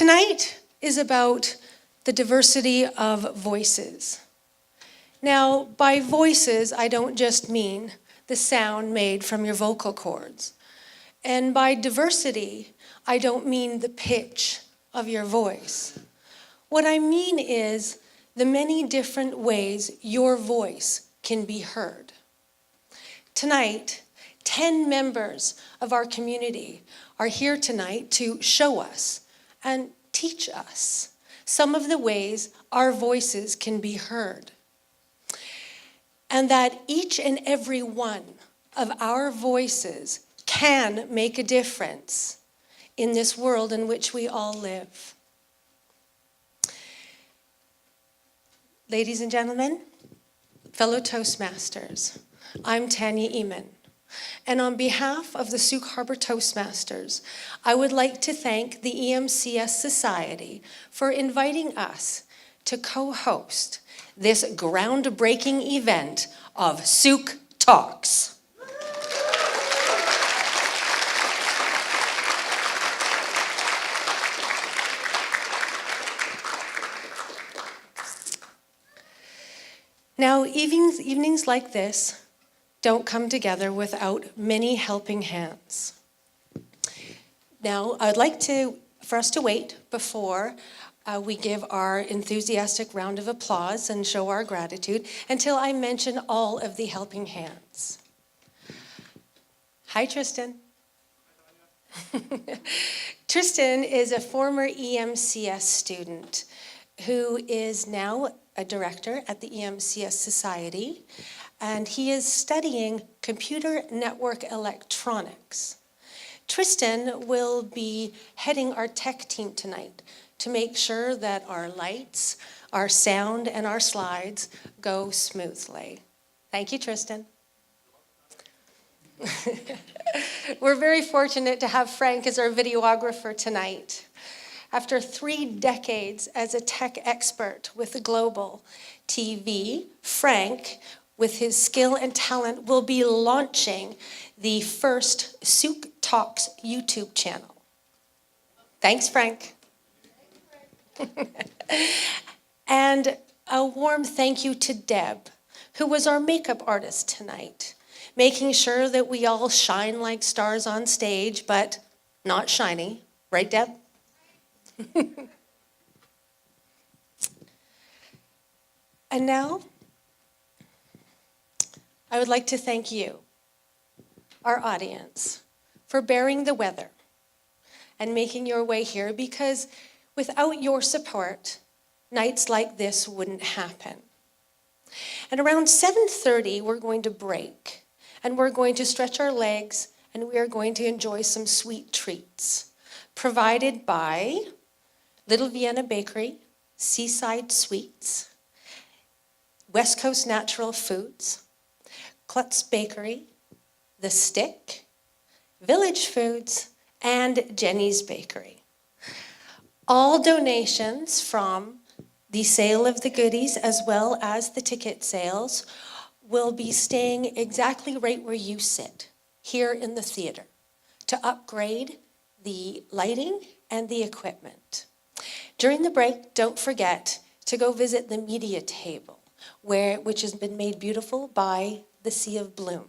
Tonight is about the diversity of voices. Now, by voices, I don't just mean the sound made from your vocal cords. And by diversity, I don't mean the pitch of your voice. What I mean is the many different ways your voice can be heard. Tonight, 10 members of our community are here tonight to show us and teach us some of the ways our voices can be heard. And that each and every one of our voices can make a difference in this world in which we all live. Ladies and gentlemen, fellow Toastmasters, I'm Tania Ehman. And on behalf of the Sooke Harbour Toastmasters, I would like to thank the EMCS Society for inviting us to co-host this groundbreaking event of Sooke Talks. Now, evenings like this don't come together without many helping hands. Now, I'd like for us to wait before we give our enthusiastic round of applause and show our gratitude until I mention all of the helping hands. Hi, Tristan. Tristan is a former EMCS student who is now a director at the EMCS Society, and he is studying computer network electronics. Tristan will be heading our tech team tonight to make sure that our lights, our sound, and our slides go smoothly. Thank you, Tristan. We're very fortunate to have Frank as our videographer tonight. After 3 decades as a tech expert with Global TV, Frank, with his skill and talent, will be launching the first Sooke Talks YouTube channel. Thanks, Frank. And a warm thank you to Deb, who was our makeup artist tonight, making sure that we all shine like stars on stage, but not shiny. Right, Deb? And now, I would like to thank you, our audience, for bearing the weather and making your way here, because without your support, nights like this wouldn't happen. And around 7:30, we're going to break, and we're going to stretch our legs, and we are going to enjoy some sweet treats provided by Little Vienna Bakery, Seaside Sweets, West Coast Natural Foods, Klutz Bakery, The Stick, Village Foods, and Jenny's Bakery. All donations from the sale of the goodies as well as the ticket sales will be staying exactly right where you sit, here in the theater, to upgrade the lighting and the equipment. During the break, don't forget to go visit the media table, which has been made beautiful by the Sea of Bloom.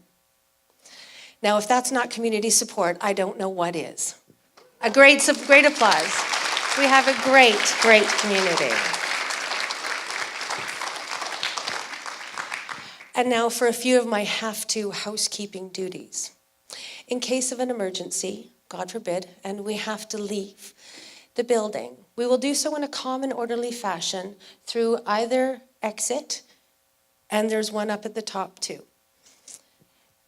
Now, if that's not community support, I don't know what is. A great applause. We have a great community. And now for a few of my have-to housekeeping duties. In case of an emergency, God forbid, and we have to leave the building, we will do so in a calm and orderly fashion through either exit, and there's one up at the top too.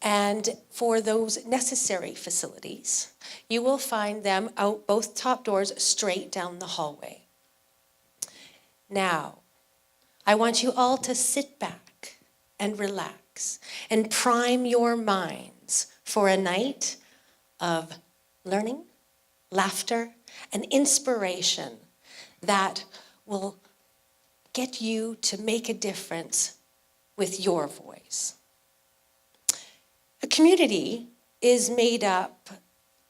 And for those necessary facilities, you will find them out both top doors straight down the hallway. Now, I want you all to sit back and relax and prime your minds for a night of learning, laughter, and inspiration that will get you to make a difference with your voice. A community is made up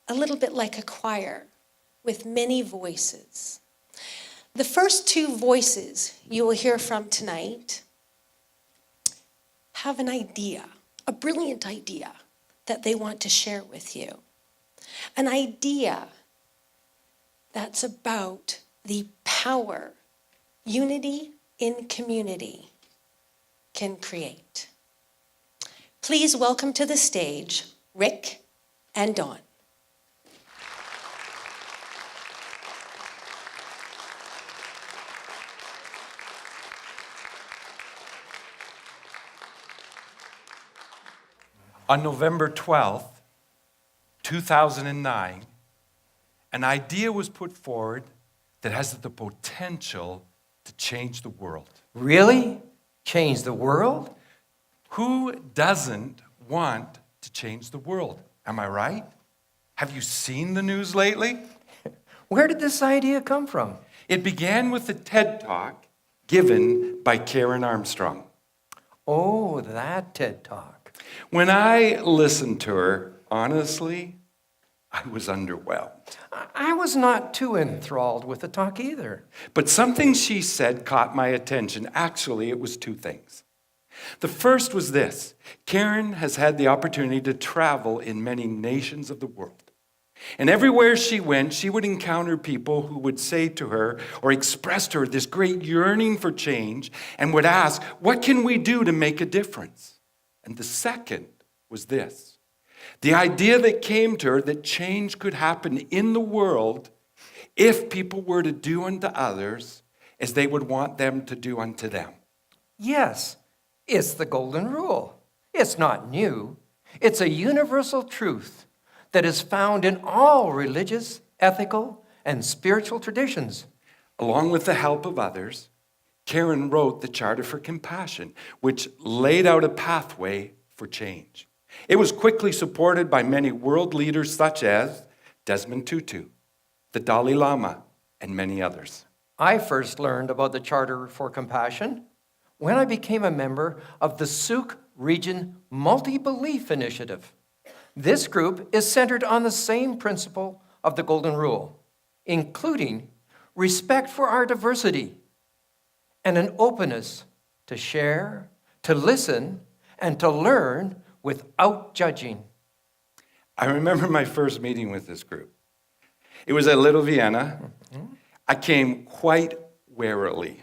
a little bit like a choir with many voices. The first two voices you will hear from tonight have an idea, a brilliant idea that they want to share with you. An idea that's about the power unity in community can create. Please welcome to the stage Rick and Dawn. On November 12th, 2009, an idea was put forward that has the potential to change the world. Really? Change the world? Who doesn't want to change the world? Am I right? Have you seen the news lately? Where did this idea come from? It began with a TED Talk given by Karen Armstrong. Oh, that TED Talk. When I listened to her, honestly, I was underwhelmed. I was not too enthralled with the talk either. But something she said caught my attention. Actually, it was two things. The first was this. Karen has had the opportunity to travel in many nations of the world. And everywhere she went, she would encounter people who would say to her or express to her this great yearning for change and would ask, what can we do to make a difference? And the second was this. The idea that came to her that change could happen in the world if people were to do unto others as they would want them to do unto them. Yes, it's the golden rule. It's not new. It's a universal truth that is found in all religious, ethical, and spiritual traditions. Along with the help of others, Karen wrote the Charter for Compassion, which laid out a pathway for change. It was quickly supported by many world leaders such as Desmond Tutu, the Dalai Lama, and many others. I first learned about the Charter for Compassion when I became a member of the Sooke Region Multi-Belief Initiative. This group is centered on the same principle of the Golden Rule, including respect for our diversity and an openness to share, to listen, and to learn without judging. I remember my first meeting with this group. It was at Little Vienna. I came quite warily.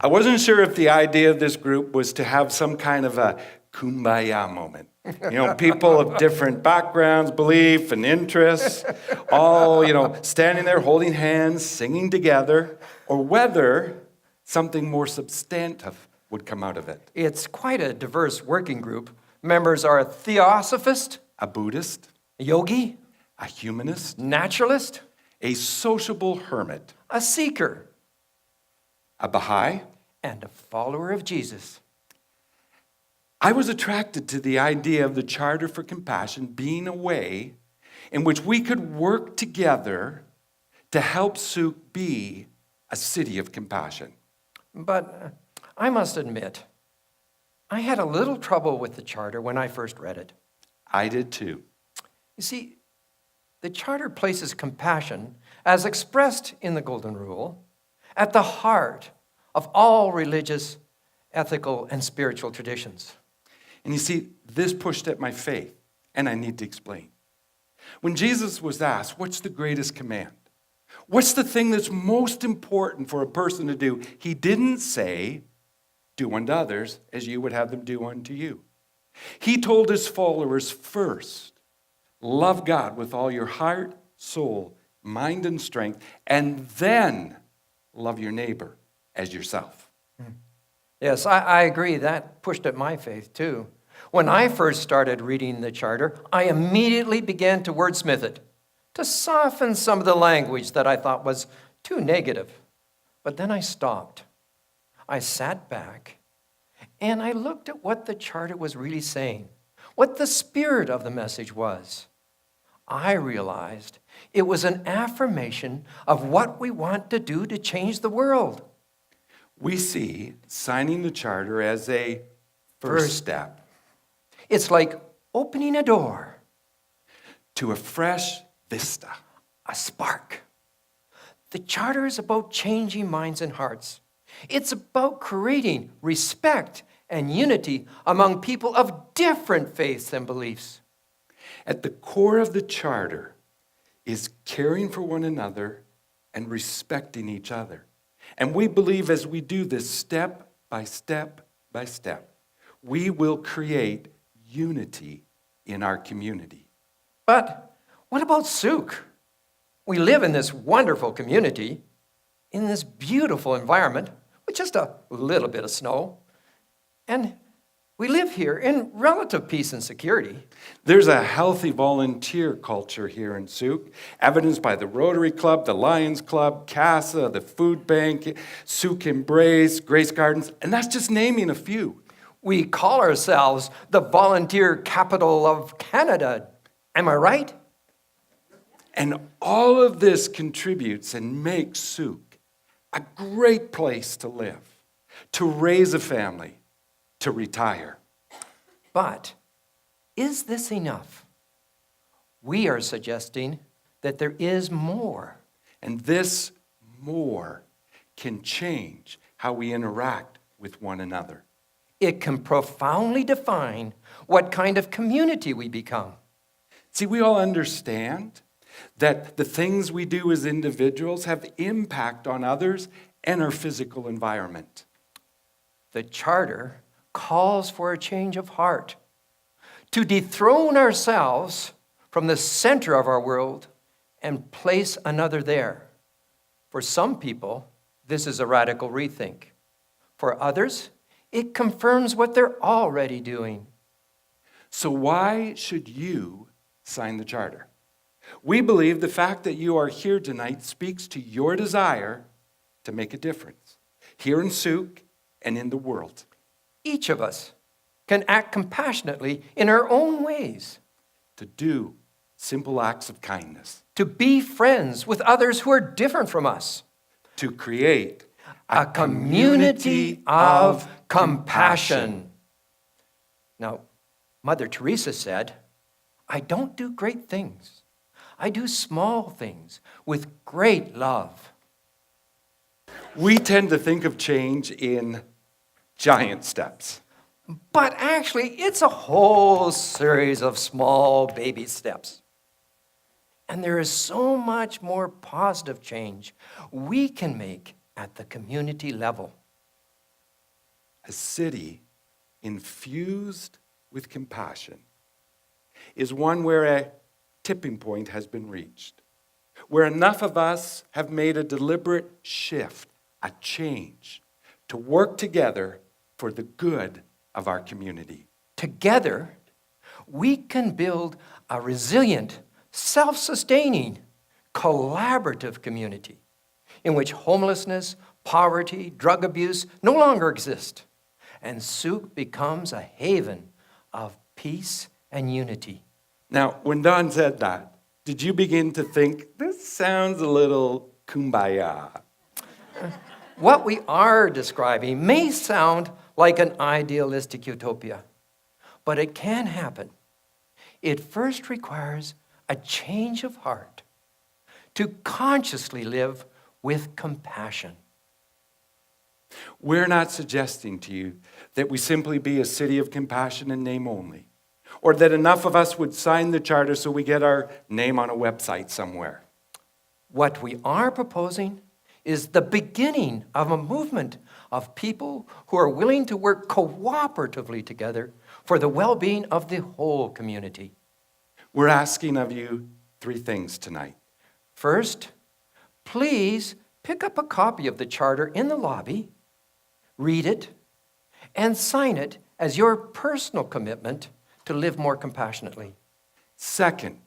I wasn't sure if the idea of this group was to have some kind of a kumbaya moment. You know, people of different backgrounds, belief, and interests, all, standing there holding hands, singing together, or whether something more substantive would come out of it. It's quite a diverse working group. Members are a theosophist, A Buddhist, a yogi, a humanist, naturalist, a sociable hermit, a seeker, a Baha'i. and a follower of Jesus. I was attracted to the idea of the Charter for Compassion being a way in which we could work together to help Sooke be a city of compassion. But I must admit, I had a little trouble with the Charter when I first read it. I did too. You see, the Charter places compassion, as expressed in the Golden Rule, at the heart of all religious, ethical, and spiritual traditions. And you see, this pushed at my faith, and I need to explain. When Jesus was asked, what's the greatest command? What's the thing that's most important for a person to do? He didn't say, do unto others as you would have them do unto you. He told his followers first, love God with all your heart, soul, mind, and strength, and then love your neighbor as yourself. Yes, I agree. That pushed at my faith, too. When I first started reading the Charter, I immediately began to wordsmith it, to soften some of the language that I thought was too negative. But then I stopped. I sat back, and I looked at what the Charter was really saying, what the spirit of the message was. I realized it was an affirmation of what we want to do to change the world. We see signing the Charter as a first step It's like opening a door, to a fresh vista. a spark. The charter is about changing minds and hearts. It's about creating respect and unity among people of different faiths and beliefs. At the core of the charter is caring for one another and respecting each other. And we believe as we do this step by step by step, we will create unity in our community. But what about Sooke? We live in this wonderful community, in this beautiful environment, with just a little bit of snow. And we live here in relative peace and security. There's a healthy volunteer culture here in Sooke, evidenced by the Rotary Club, the Lions Club, CASA, the Food Bank, Sooke Embrace, Grace Gardens, and that's just naming a few. We call ourselves the volunteer capital of Canada. Am I right? And all of this contributes and makes Sooke a great place to live, to raise a family, to retire. But is this enough? We are suggesting that there is more. And this more can change how we interact with one another. It can profoundly define what kind of community we become. See, we all understand that the things we do as individuals have impact on others and our physical environment. The charter calls for a change of heart, to dethrone ourselves from the center of our world and place another there. For some people, this is a radical rethink. For others, it confirms what they're already doing. So why should you sign the charter? We believe the fact that you are here tonight speaks to your desire to make a difference here in Sooke and in the world. Each of us can act compassionately in our own ways. To do simple acts of kindness. To be friends with others who are different from us. To create A community of compassion. Now, Mother Teresa said, I don't do great things. I do small things with great love. We tend to think of change in giant steps. But actually, it's a whole series of small baby steps. And there is so much more positive change we can make at the community level. A city infused with compassion is one where a tipping point has been reached, where enough of us have made a deliberate shift, a change, to work together for the good of our community. Together, we can build a resilient, self-sustaining, collaborative community in which homelessness, poverty, drug abuse no longer exist, and Sooke becomes a haven of peace and unity. Now, when Don said that, did you begin to think, this sounds a little kumbaya? What we are describing may sound like an idealistic utopia, but it can happen. It first requires a change of heart to consciously live with compassion. We're not suggesting to you that we simply be a city of compassion in name only, or that enough of us would sign the charter so we get our name on a website somewhere. What we are proposing is the beginning of a movement of people who are willing to work cooperatively together for the well-being of the whole community. We're asking of you 3 things tonight. First, please pick up a copy of the charter in the lobby, read it, and sign it as your personal commitment to live more compassionately. Second,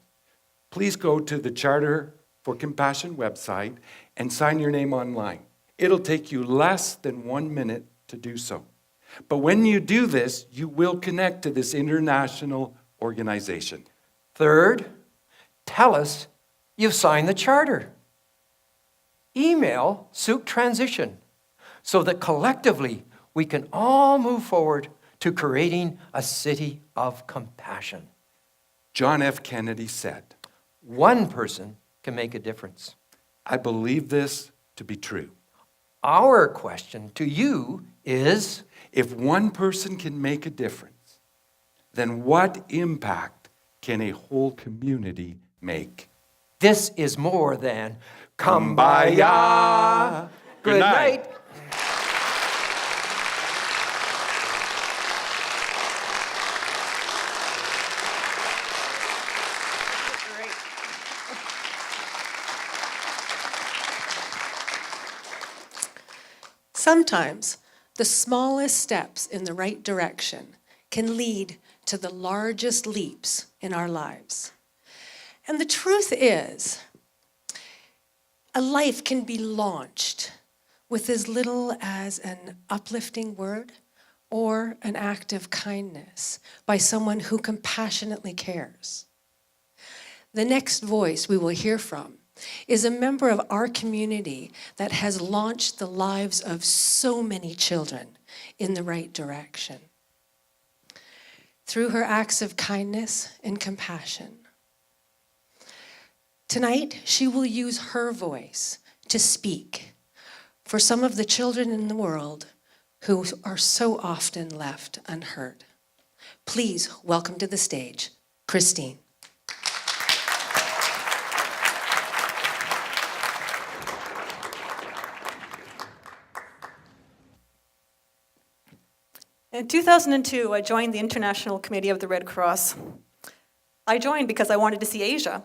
please go to the Charter for Compassion website and sign your name online. It'll take you less than 1 minute to do so. But when you do this, you will connect to this international organization. Third, tell us you've signed the charter. Email Sooke Transition so that collectively we can all move forward to creating a city of compassion. John F. Kennedy said, One person can make a difference. I believe this to be true. Our question to you is, If one person can make a difference, then what impact can a whole community make? this is more than kumbaya. Good night. Great. Sometimes the smallest steps in the right direction can lead to the largest leaps in our lives. And the truth is, a life can be launched with as little as an uplifting word or an act of kindness by someone who compassionately cares. The next voice we will hear from is a member of our community that has launched the lives of so many children in the right direction. Through her acts of kindness and compassion. Tonight, she will use her voice to speak for some of the children in the world who are so often left unheard. Please welcome to the stage, Christine. In 2002, I joined the International Committee of the Red Cross. I joined because I wanted to see Asia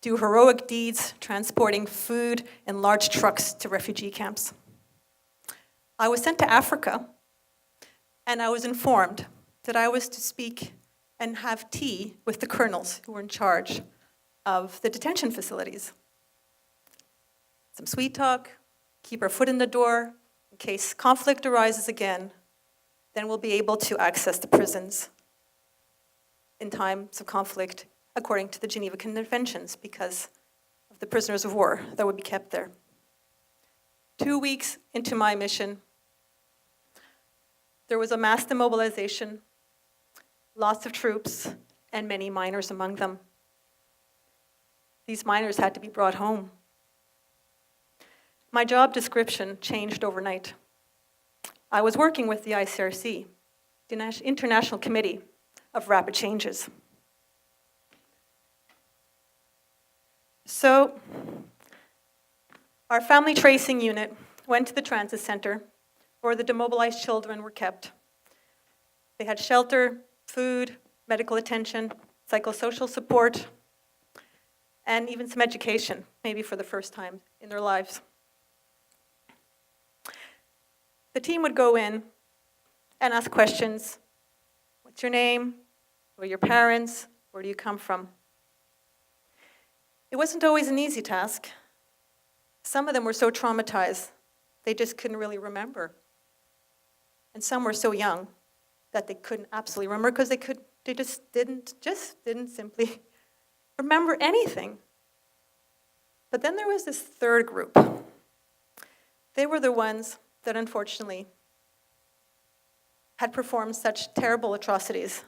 do heroic deeds transporting food in large trucks to refugee camps. I was sent to Africa, and I was informed that I was to speak and have tea with the colonels who were in charge of the detention facilities. Some sweet talk, keep our foot in the door in case conflict arises again. Then we'll be able to access the prisons in times of conflict according to the Geneva Conventions because of the prisoners of war that would be kept there. 2 weeks into my mission, there was a mass demobilization, lots of troops, and many minors among them. These minors had to be brought home. My job description changed overnight. I was working with the ICRC, the International Committee of Rapid Changes. So, our family tracing unit went to the transit center where the demobilized children were kept. They had shelter, food, medical attention, psychosocial support, and even some education, maybe for the first time in their lives. The team would go in and ask questions. What's your name? Who are your parents? Where do you come from? It wasn't always an easy task. Some of them were so traumatized, they just couldn't really remember. And some were so young that they couldn't absolutely remember because they just didn't simply remember anything. But then there was this third group. They were the ones that unfortunately had performed such terrible atrocities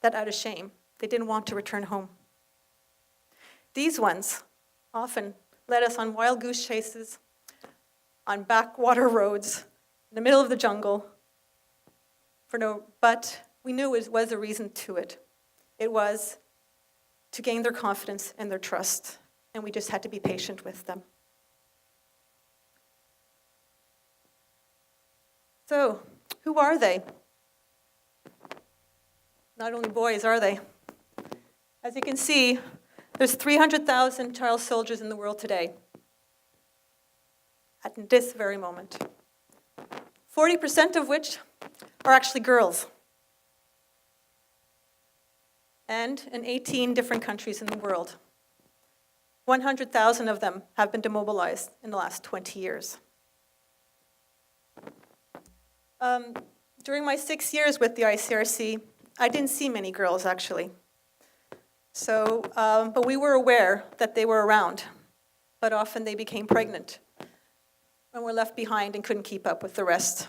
that out of shame, they didn't want to return home. These ones often led us on wild goose chases, on backwater roads, in the middle of the jungle, but we knew it was a reason to it. It was to gain their confidence and their trust, and we just had to be patient with them. So, who are they? Not only boys, are they? As you can see, there's 300,000 child soldiers in the world today, at this very moment. 40% of which are actually girls. And in 18 different countries in the world. 100,000 of them have been demobilized in the last 20 years. During my 6 years with the ICRC, I didn't see many girls, actually. So, but we were aware that they were around, but often they became pregnant and were left behind and couldn't keep up with the rest.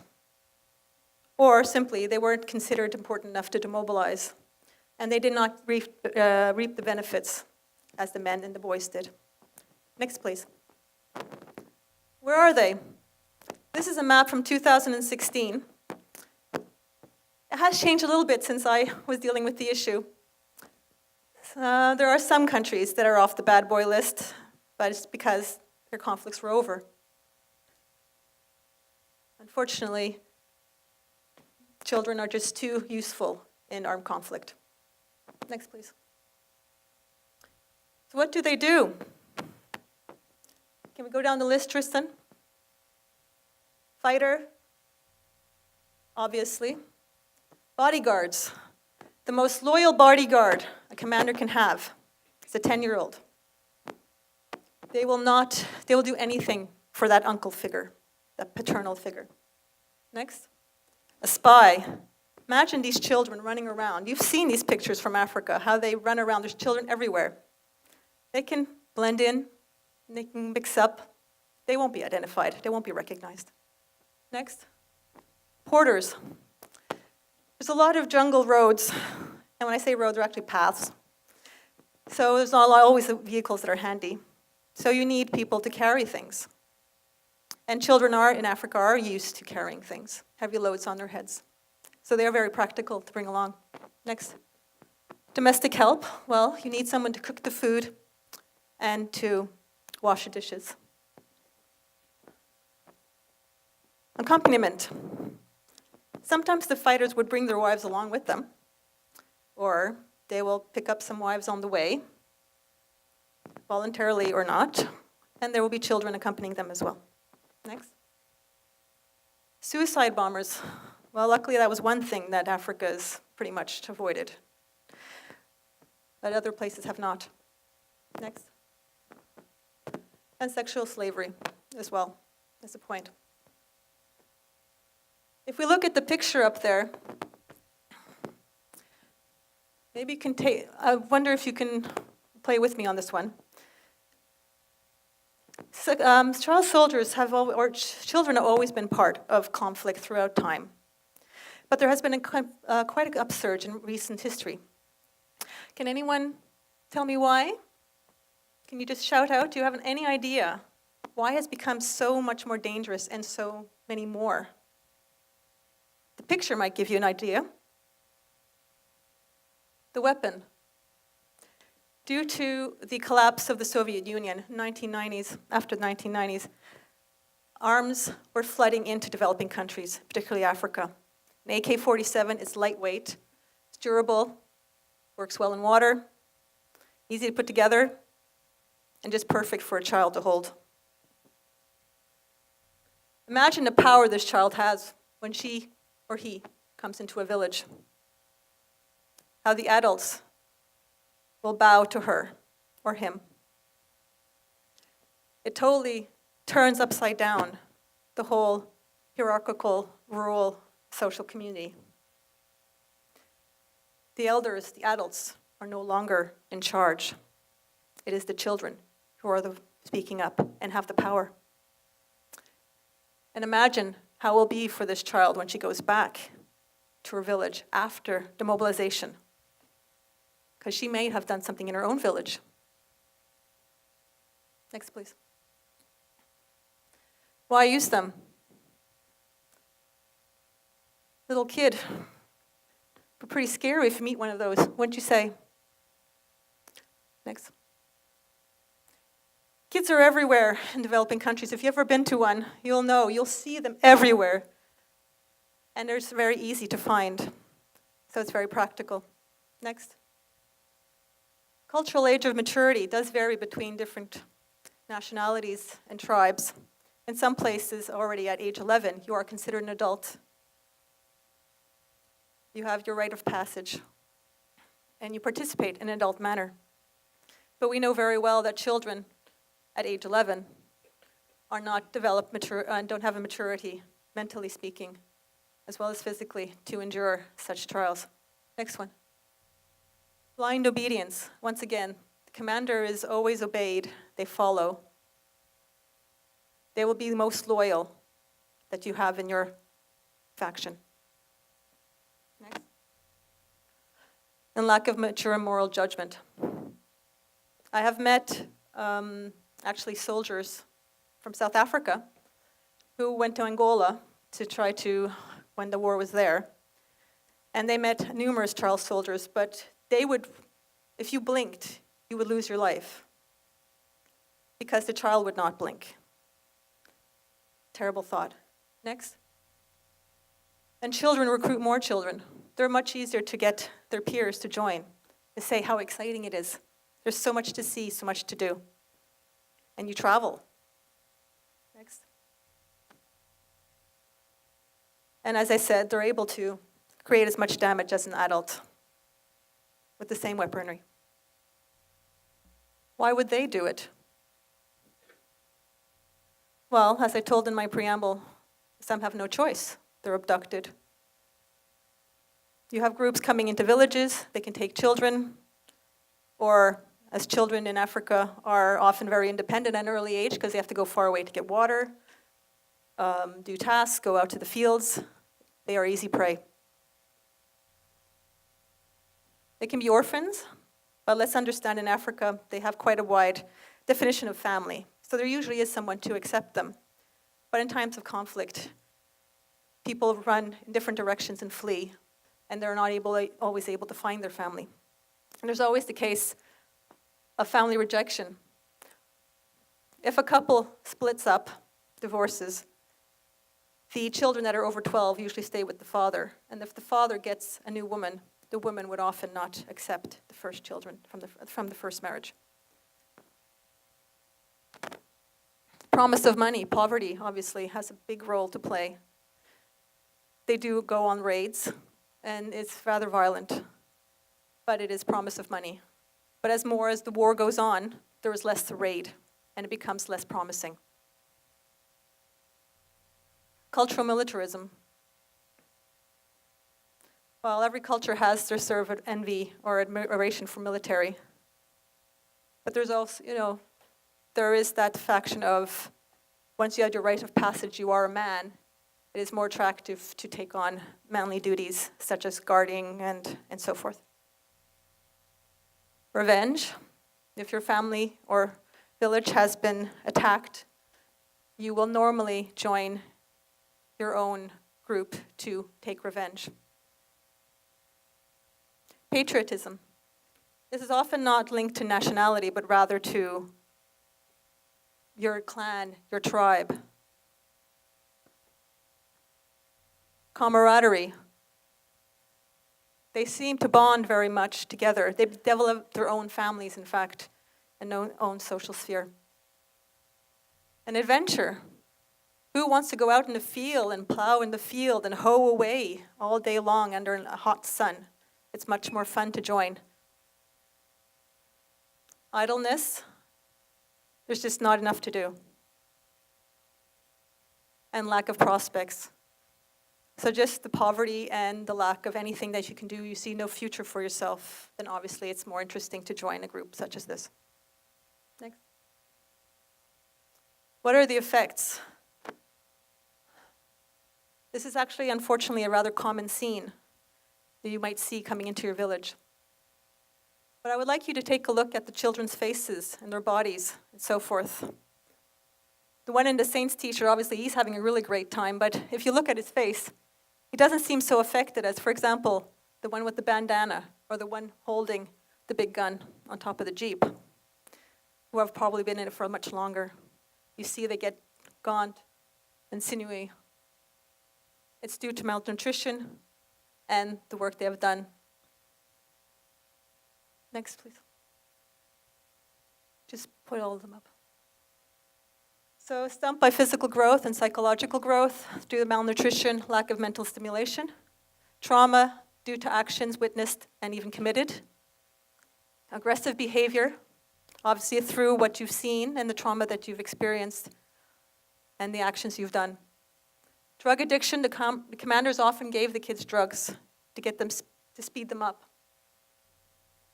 Or simply, they weren't considered important enough to demobilize, and they did not reap the benefits as the men and the boys did. Next, please. Where are they? This is a map from 2016. It has changed a little bit since I was dealing with the issue. There are some countries that are off the bad boy list, but it's because their conflicts were over. Unfortunately, children are just too useful in armed conflict. Next, please. So what do they do? Can we go down the list, Tristan? Fighter, obviously. Bodyguards. The most loyal bodyguard a commander can have is a 10-year-old. They will do anything for that uncle figure, that paternal figure. Next. A spy. Imagine these children running around. You've seen these pictures from Africa, how they run around. There's children everywhere. They can blend in, they can mix up. They won't be identified. They won't be recognized. Next. Porters. There's a lot of jungle roads, and when I say roads, they're actually paths. So there's not always vehicles that are handy. So you need people to carry things. And children in Africa are used to carrying things, heavy loads on their heads. So they are very practical to bring along. Next. Domestic help. Well, you need someone to cook the food and to wash the dishes. Accompaniment. Sometimes the fighters would bring their wives along with them, or they will pick up some wives on the way, voluntarily or not, and there will be children accompanying them as well. Next. Suicide bombers. Well, luckily that was one thing that Africa's pretty much avoided, but other places have not. Next. And sexual slavery as well, as a point. If we look at the picture up there, maybe you can I wonder if you can play with me on this one. So, child soldiers or children have always been part of conflict throughout time. But there has been quite an upsurge in recent history. Can anyone tell me why? Can you just shout out? Do you have any idea why it has become so much more dangerous and so many more? The picture might give you an idea. The weapon. Due to the collapse of the Soviet Union, 1990s, after the 1990s, arms were flooding into developing countries, particularly Africa. An AK-47 is lightweight, it's durable, works well in water, easy to put together, and just perfect for a child to hold. Imagine the power this child has when she or he comes into a village. How the adults will bow to her or him. It totally turns upside down the whole hierarchical, rural, social community. The elders, the adults, are no longer in charge. It is the children who are speaking up and have the power. And imagine how it will be for this child when she goes back to her village after demobilization. Because she may have done something in her own village. Next, please. Why use them? Little kid. But pretty scary if you meet one of those, wouldn't you say? Next. Kids are everywhere in developing countries. If you've ever been to one, you'll know, you'll see them everywhere. And they're very easy to find. So it's very practical. Next. Cultural age of maturity does vary between different nationalities and tribes. In some places, already at age 11, you are considered an adult. You have your rite of passage, and you participate in an adult manner. But we know very well that children at age 11 are not developed and don't have a maturity, mentally speaking, as well as physically, to endure such trials. Next one. Blind obedience. Once again, the commander is always obeyed. They follow. They will be the most loyal that you have in your faction. Next. And lack of mature moral judgment. I have met actually soldiers from South Africa who went to Angola to try to, when the war was there. And they met numerous child soldiers, but they would, if you blinked, you would lose your life because the child would not blink. Terrible thought. Next. And children recruit more children. They're much easier to get their peers to join, to say how exciting it is. There's so much to see, so much to do. And you travel. Next. And as I said, they're able to create as much damage as an adult with the same weaponry. Why would they do it? Well, as I told in my preamble, some have no choice. They're abducted. You have groups coming into villages, they can take children, or as children in Africa are often very independent at an early age because they have to go far away to get water, do tasks, go out to the fields. They are easy prey. They can be orphans, but let's understand in Africa, they have quite a wide definition of family. So there usually is someone to accept them. But in times of conflict, people run in different directions and flee, and they're not always able to find their family. And there's always the case of family rejection. If a couple splits up, divorces, the children that are over 12 usually stay with the father. And if the father gets a new woman, the woman would often not accept the first children from the first marriage. Promise of money, poverty, obviously, has a big role to play. They do go on raids, and it's rather violent, but it is promise of money. But as the war goes on, there is less to raid, and it becomes less promising. Cultural militarism. Well, every culture has their sort of envy or admiration for military. But there's also, there is that faction of once you have your rite of passage, you are a man. It is more attractive to take on manly duties such as guarding and so forth. Revenge. If your family or village has been attacked, you will normally join your own group to take revenge. Patriotism. This is often not linked to nationality, but rather to your clan, your tribe. Camaraderie. They seem to bond very much together. They develop their own families, in fact, and own social sphere. An adventure. Who wants to go out in the field and plow in the field and hoe away all day long under a hot sun? It's much more fun to join. Idleness. There's just not enough to do. And lack of prospects. So just the poverty and the lack of anything that you can do, you see no future for yourself, then obviously it's more interesting to join a group such as this. Next. What are the effects? This is actually, unfortunately, a rather common scene that you might see coming into your village. But I would like you to take a look at the children's faces and their bodies and so forth. The one in the Saints teacher, obviously, he's having a really great time, but if you look at his face, he doesn't seem so affected as, for example, the one with the bandana or the one holding the big gun on top of the Jeep, who have probably been in it for much longer. You see they get gaunt and sinewy. It's due to malnutrition and the work they have done. Next, please. Just put all of them up. So stumped by physical growth and psychological growth due to malnutrition, lack of mental stimulation. Trauma due to actions witnessed and even committed. Aggressive behavior, obviously through what you've seen and the trauma that you've experienced and the actions you've done. Drug addiction, the commanders often gave the kids drugs to get them, to speed them up.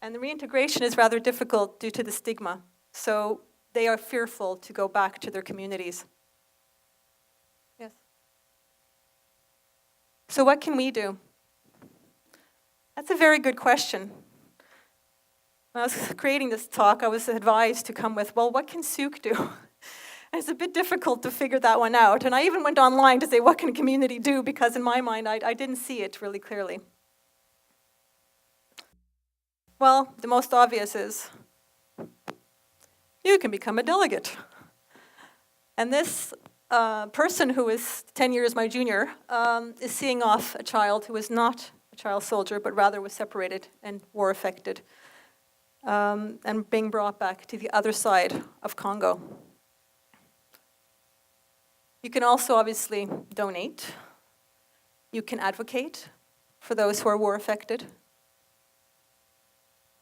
And the reintegration is rather difficult due to the stigma. So they are fearful to go back to their communities. Yes? So what can we do? That's a very good question. When I was creating this talk, I was advised to come with, well, what can Sooke do? It's a bit difficult to figure that one out. And I even went online to say, what can a community do? Because in my mind, I didn't see it really clearly. Well, the most obvious is you can become a delegate. And this person who is 10 years my junior is seeing off a child who is not a child soldier, but rather was separated and war affected, and being brought back to the other side of Congo. You can also obviously donate. You can advocate for those who are war affected.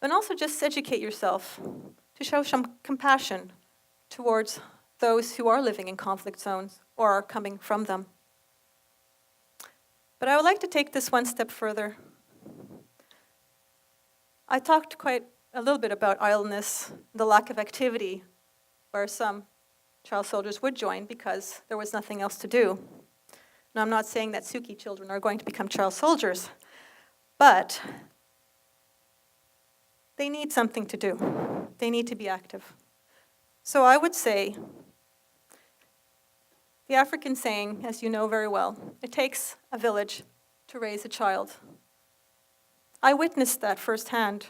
And also just educate yourself to show some compassion towards those who are living in conflict zones or are coming from them. But I would like to take this one step further. I talked quite a little bit about idleness, the lack of activity, where some child soldiers would join because there was nothing else to do. Now, I'm not saying that Sooke children are going to become child soldiers, but they need something to do. They need to be active. So I would say, the African saying, as you know very well, it takes a village to raise a child. I witnessed that firsthand,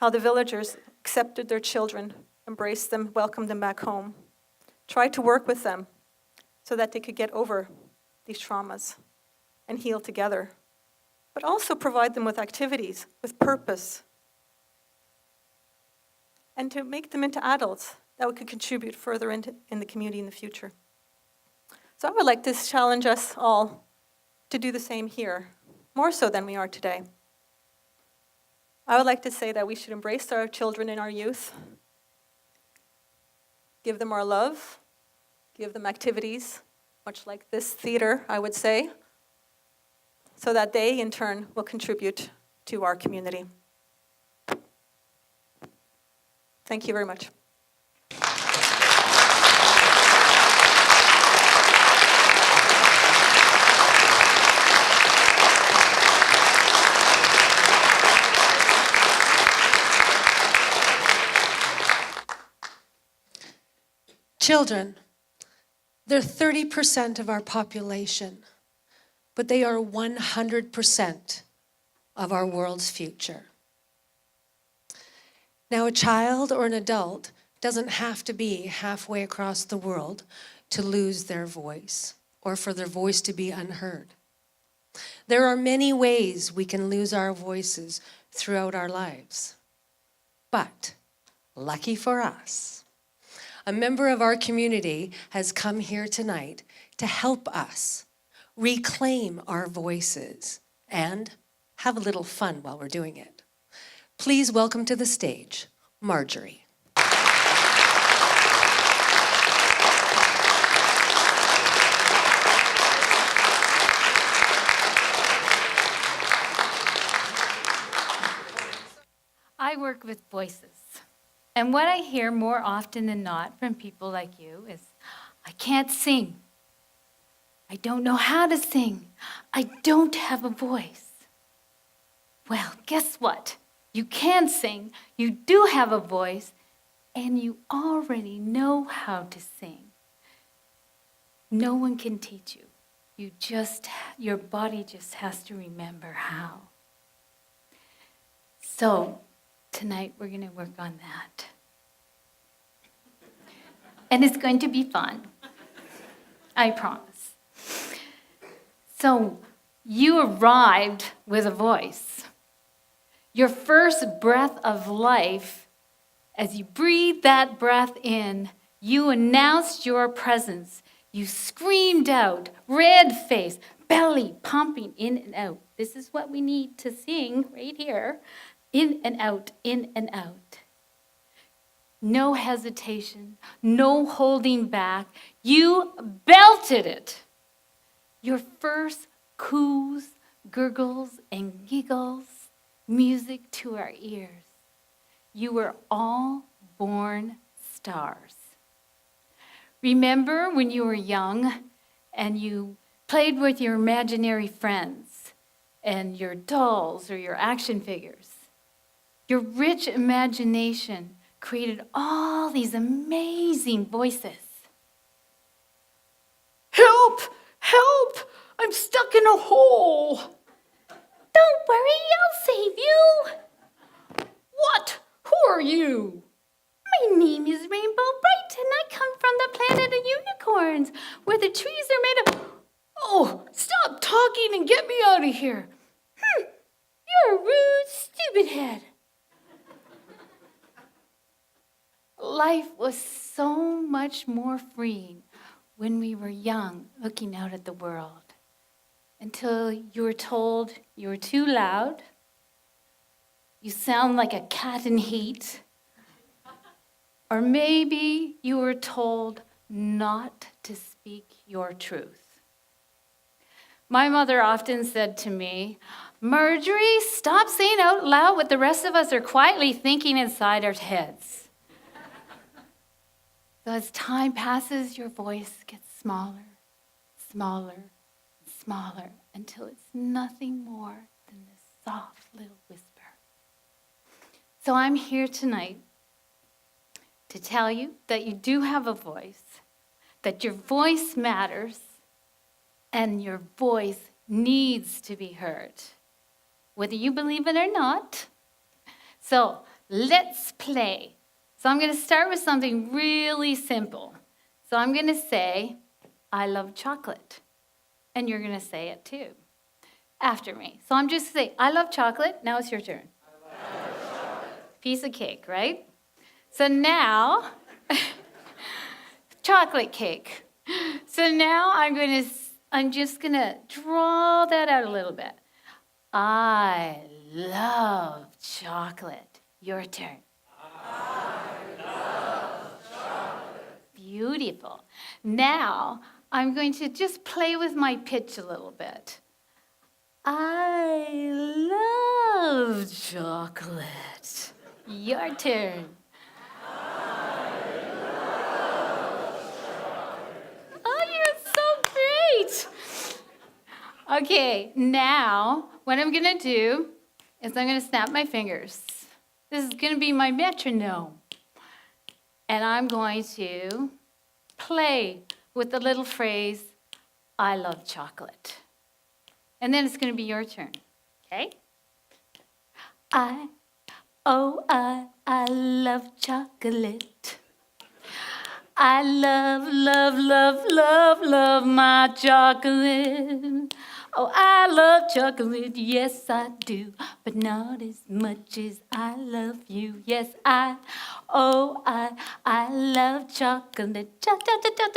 how the villagers accepted their children, embraced them, welcomed them back home, tried to work with them so that they could get over these traumas and heal together, but also provide them with activities, with purpose, and to make them into adults that could contribute further in the community in the future. So I would like to challenge us all to do the same here, more so than we are today. I would like to say that we should embrace our children and our youth, give them our love, give them activities, much like this theater, I would say, so that they, in turn, will contribute to our community. Thank you very much. Children, they're 30% of our population, but they are 100% of our world's future. Now, a child or an adult doesn't have to be halfway across the world to lose their voice or for their voice to be unheard. There are many ways we can lose our voices throughout our lives. But, lucky for us, a member of our community has come here tonight to help us reclaim our voices and have a little fun while we're doing it. Please welcome to the stage, Marjorie. I work with voices. And what I hear more often than not from people like you is, I can't sing. I don't know how to sing. I don't have a voice. Well, guess what? You can sing, you do have a voice, and you already know how to sing. No one can teach you. Your body just has to remember how. So, tonight we're going to work on that. And it's going to be fun. I promise. So, you arrived with a voice. Your first breath of life, as you breathed that breath in, you announced your presence. You screamed out, red face, belly pumping in and out. This is what we need to sing right here. In and out, in and out. No hesitation, no holding back. You belted it. Your first coos, gurgles, and giggles, music to our ears. You were all born stars. Remember when you were young and you played with your imaginary friends and your dolls or your action figures? Your rich imagination created all these amazing voices. Help! Help! I'm stuck in a hole. Don't worry, I'll save you. What? Who are you? My name is Rainbow Bright, and I come from the planet of unicorns, where the trees are made of... Oh, stop talking and get me out of here. You're a rude, stupid head. Life was so much more freeing when we were young, looking out at the world, until you were told you were too loud, you sound like a cat in heat, or maybe you were told not to speak your truth. My mother often said to me, Marjorie, stop saying out loud what the rest of us are quietly thinking inside our heads. So as time passes, your voice gets smaller, smaller, smaller, until it's nothing more than this soft little whisper. So I'm here tonight to tell you that you do have a voice, that your voice matters, and your voice needs to be heard, whether you believe it or not. So let's play. So I'm going to start with something really simple. So I'm going to say, I love chocolate. And you're going to say it too, after me. So I'm just saying, I love chocolate. Now it's your turn. I love chocolate. Piece of cake, right? So now, chocolate cake. So now I'm just going to draw that out a little bit. I love chocolate. Your turn. Beautiful. Now, I'm going to just play with my pitch a little bit. I love chocolate. Your turn. I love chocolate. Oh, you're so great. Okay, now what I'm going to do is I'm going to snap my fingers. This is going to be my metronome. And I'm going to play with the little phrase, I love chocolate. And then it's going to be your turn, okay? I love chocolate. I love my chocolate. Oh, I love chocolate, yes I do, but not as much as I love you. Yes, I love chocolate. Chocolate, I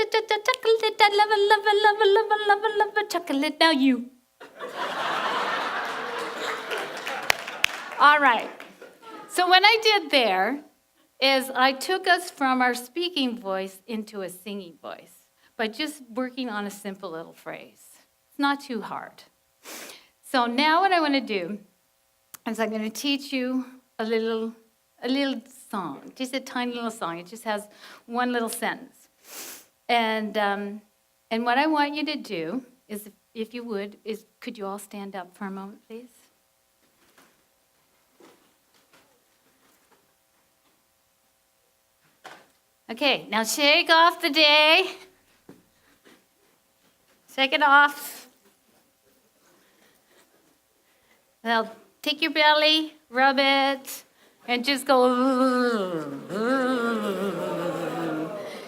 love chocolate. Now you. All right. So what I did there is I took us from our speaking voice into a singing voice by just working on a simple little phrase. It's not too hard. So now what I want to do is I'm going to teach you a little song, just a tiny little song. It just has one little sentence. And what I want you to do is, if you would, could you all stand up for a moment, please? Okay, now shake off the day. Shake it off. Now take your belly, rub it, and just go.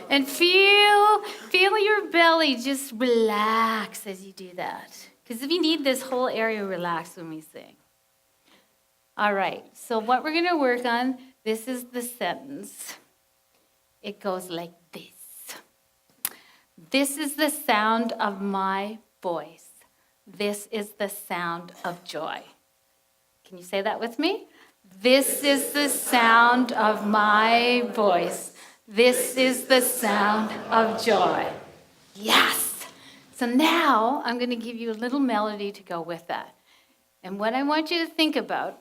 And feel your belly just relax as you do that. Because we need this whole area relaxed when we sing. All right, so what we're going to work on, this is the sentence. It goes like this. This is the sound of my voice. This is the sound of joy. Can you say that with me? This is the sound of my voice. This is the sound of joy. Yes. So now I'm going to give you a little melody to go with that. And what I want you to think about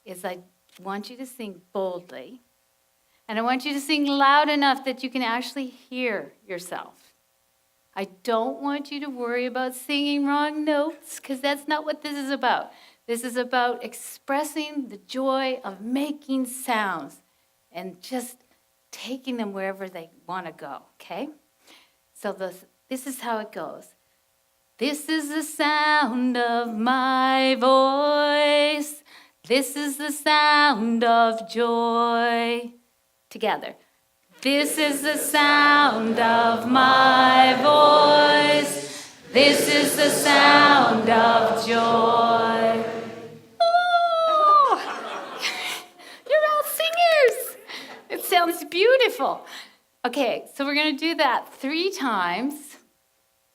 is I want you to sing boldly. And I want you to sing loud enough that you can actually hear yourself. I don't want you to worry about singing wrong notes, because that's not what this is about. This is about expressing the joy of making sounds and just taking them wherever they want to go, okay? So this is how it goes. This is the sound of my voice. This is the sound of joy. Together. This is the sound of my voice. This is the sound of joy. Oh! You're all singers. It sounds beautiful. Okay, so we're going to do that 3 times.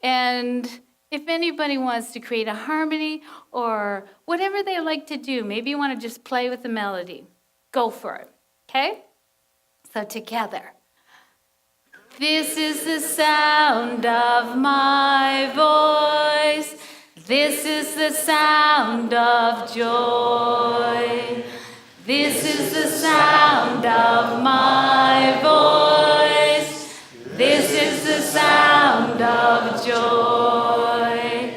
And if anybody wants to create a harmony or whatever they like to do, maybe you want to just play with the melody, go for it, okay? So together. This is the sound of my voice. This is the sound of joy. This is the sound of my voice. This is the sound of joy.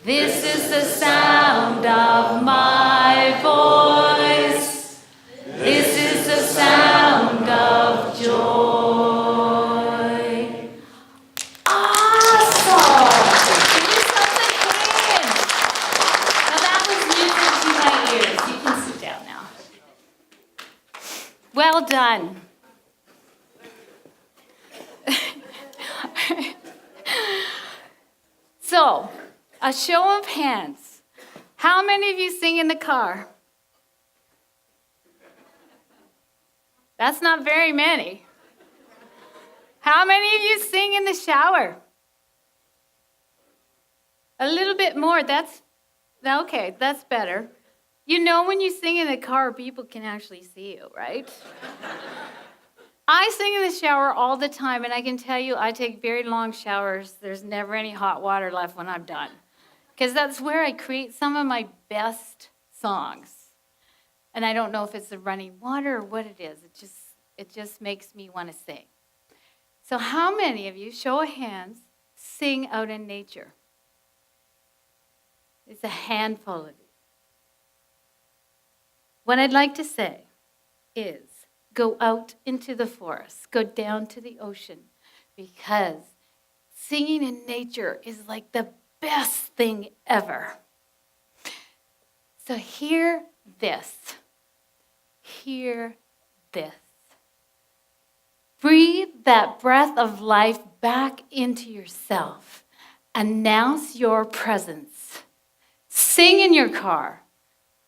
This is the sound of my voice. This is the sound of joy. Awesome! Give yourselves a hand. Now that was music to my ears. You can sit down now. Well done. So, a show of hands. How many of you sing in the car? That's not very many. How many of you sing in the shower? A little bit more. That's okay. That's better. You know when you sing in the car, people can actually see you, right? I sing in the shower all the time, and I can tell you I take very long showers. There's never any hot water left when I'm done, because that's where I create some of my best songs. And I don't know if it's the running water or what it is. It just makes me want to sing. So how many of you, show of hands, sing out in nature? It's a handful of you. What I'd like to say is, go out into the forest, go down to the ocean, because singing in nature is like the best thing ever. So hear this. Hear this. Breathe that breath of life back into yourself. Announce your presence. Sing in your car.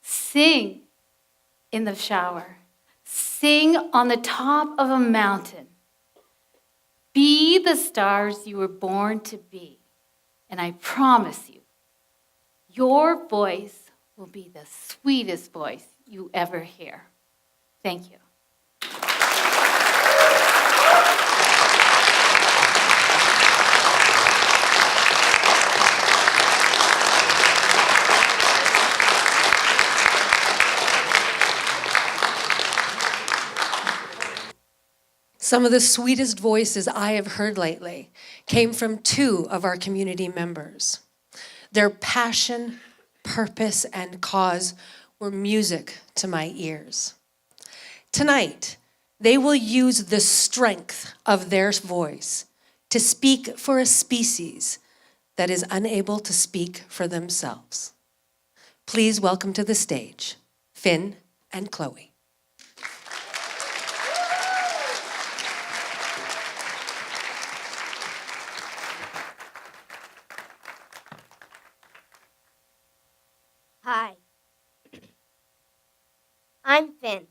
Sing in the shower. Sing on the top of a mountain. Be the stars you were born to be. And I promise you, your voice will be the sweetest voice you ever hear. Thank you. Some of the sweetest voices I have heard lately came from 2 of our community members. Their passion, purpose, and cause were music to my ears. Tonight, they will use the strength of their voice to speak for a species that is unable to speak for themselves. Please welcome to the stage, Finn and Chloe. Hi. I'm Finn,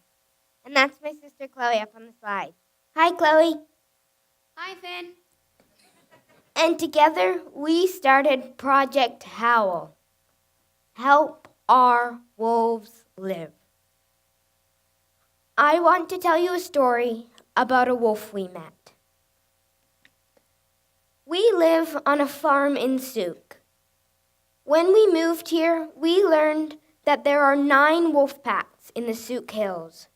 and that's my sister Chloe up on the slide. Hi, Chloe. Hi, Finn. And together we started Project Howl. Help our wolves live. I want to tell you a story about a wolf we met. We live on a farm in Sooke. When we moved here, we learned that there are 9 wolf packs in the Sooke Hills.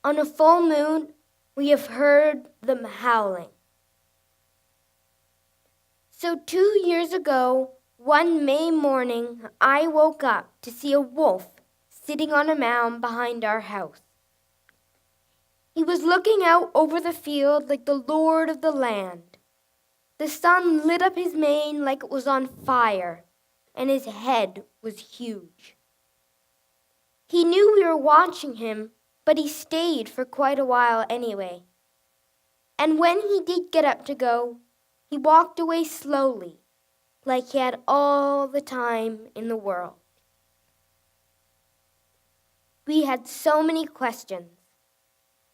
On a full moon, we have heard them howling. So 2 years ago, one May morning, I woke up to see a wolf sitting on a mound behind our house. He was looking out over the field like the lord of the land. The sun lit up his mane like it was on fire, and his head was huge. He knew we were watching him, but he stayed for quite a while anyway. And when he did get up to go, he walked away slowly, like he had all the time in the world. We had so many questions.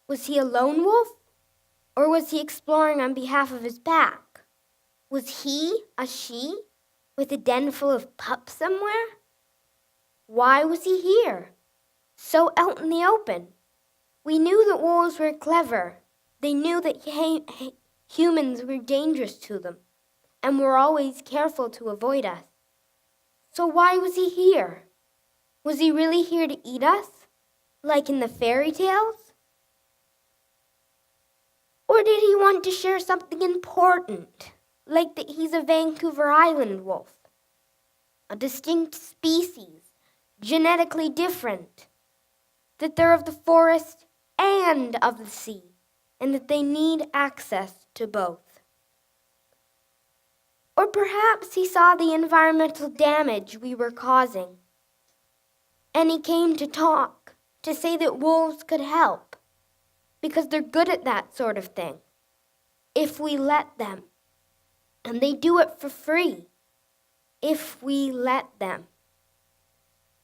Was he a lone wolf, or was he exploring on behalf of his pack? Was he a she with a den full of pups somewhere? Why was he here, so out in the open? We knew that wolves were clever. They knew that humans were dangerous to them, and were always careful to avoid us. So why was he here? Was he really here to eat us, like in the fairy tales? Or did he want to share something important, like that he's a Vancouver Island wolf, a distinct species, genetically different, that they're of the forest and of the sea, and that they need access to both? Or perhaps he saw the environmental damage we were causing, and he came to talk, to say that wolves could help, because they're good at that sort of thing, if we let them. And they do it for free, if we let them.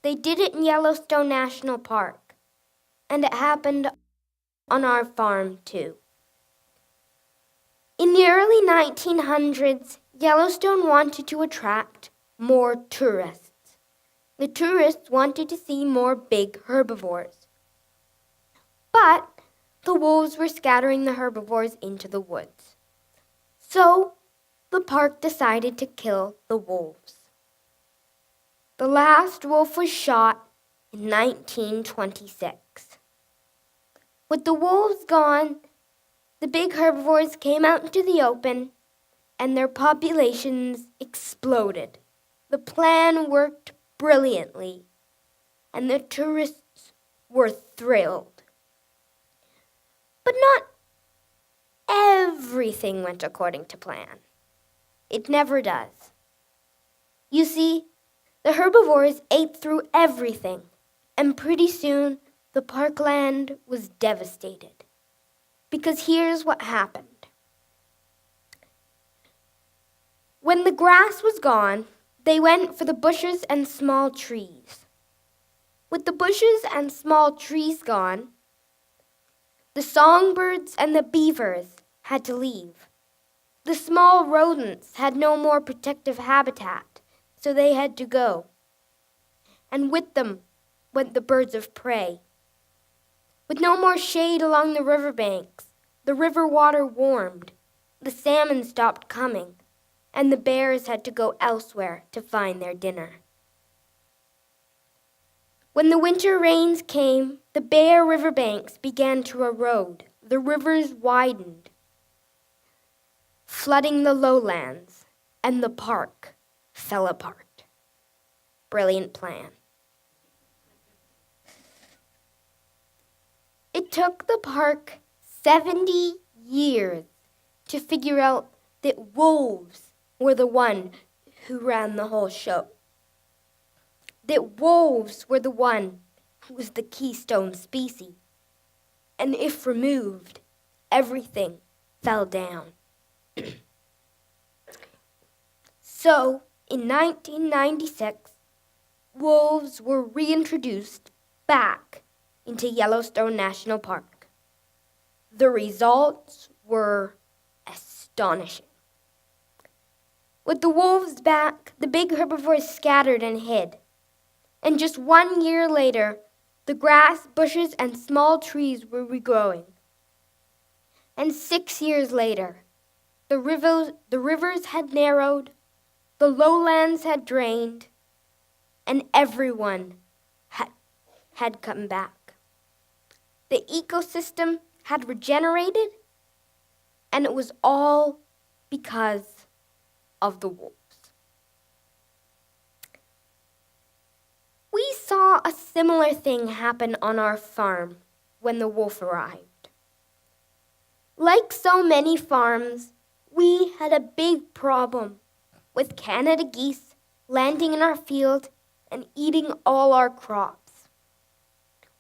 They did it in Yellowstone National Park, and it happened on our farm too. In the early 1900s, Yellowstone wanted to attract more tourists. The tourists wanted to see more big herbivores. But the wolves were scattering the herbivores into the woods. So the park decided to kill the wolves. The last wolf was shot in 1926. With the wolves gone, the big herbivores came out into the open, and their populations exploded. The plan worked brilliantly, and the tourists were thrilled. But not everything went according to plan. It never does. You see, the herbivores ate through everything, and pretty soon the parkland was devastated. Because here's what happened. When the grass was gone, they went for the bushes and small trees. With the bushes and small trees gone, the songbirds and the beavers had to leave. The small rodents had no more protective habitat, so they had to go. And with them went the birds of prey. With no more shade along the riverbanks, the river water warmed, the salmon stopped coming, and the bears had to go elsewhere to find their dinner. When the winter rains came, the bare riverbanks began to erode. The rivers widened, flooding the lowlands, and the park fell apart. Brilliant plan. It took the park 70 years to figure out that wolves were the one who ran the whole show. That wolves were the one who was the keystone species. And if removed, everything fell down. So, in 1996, wolves were reintroduced back into Yellowstone National Park. The results were astonishing. With the wolves back, the big herbivores scattered and hid. And just 1 year later, the grass, bushes, and small trees were regrowing. And 6 years later, the rivers had narrowed, the lowlands had drained, and everyone had come back. The ecosystem had regenerated, and it was all because of the wolves. We saw a similar thing happen on our farm when the wolf arrived. Like so many farms, We had a big problem with Canada geese landing in our field and eating all our crops.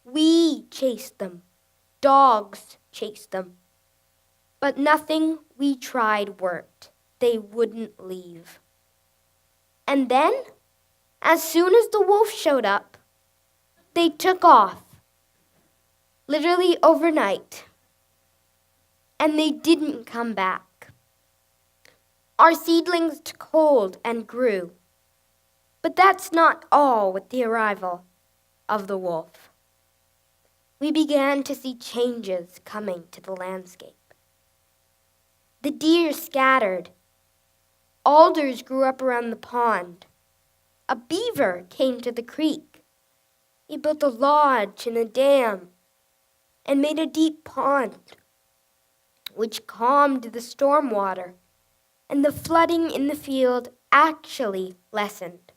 We chased them. Dogs chased them. But nothing we tried worked. They wouldn't leave. And then, as soon as the wolf showed up, they took off. Literally overnight. And they didn't come back. Our seedlings took hold and grew. But that's not all with the arrival of the wolf. We began to see changes coming to the landscape. The deer scattered. Alders grew up around the pond. A beaver came to the creek. He built a lodge and a dam and made a deep pond, which calmed the storm water, and the flooding in the field actually lessened.